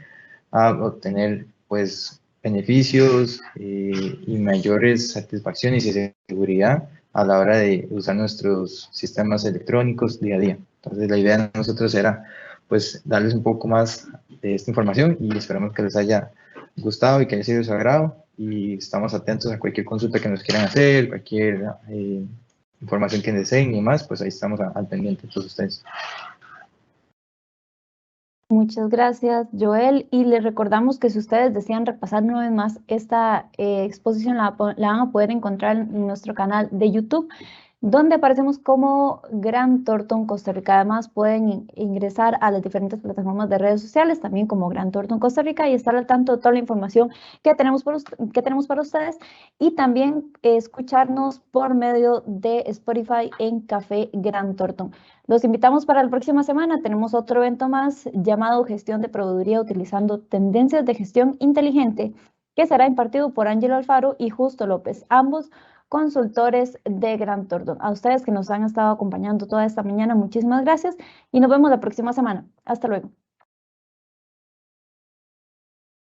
a obtener pues beneficios y mayores satisfacciones y seguridad a la hora de usar nuestros sistemas electrónicos día a día. Entonces la idea de nosotros era pues darles un poco más de esta información y esperamos que les haya gustado y que haya sido de su agrado y estamos atentos a cualquier consulta que nos quieran hacer, cualquier información que deseen y más, pues ahí estamos al pendiente de todos ustedes. Muchas gracias, Joel. Y les recordamos que si ustedes desean repasar una vez más esta exposición, la van a poder encontrar en nuestro canal de YouTube. donde aparecemos como Grant Thornton Costa Rica. Además, pueden ingresar a las diferentes plataformas de redes sociales, también como Grant Thornton Costa Rica, y estar al tanto de toda la información que tenemos para ustedes, y también escucharnos por medio de Spotify en Café Grant Thornton. Los invitamos para la próxima semana. Tenemos otro evento más llamado Gestión de Proveeduría utilizando tendencias de gestión inteligente, que será impartido por Ángelo Alfaro y Justo López, ambos consultores de Grant Thornton. A ustedes que nos han estado acompañando toda esta mañana, muchísimas gracias y nos vemos la próxima semana. Hasta luego.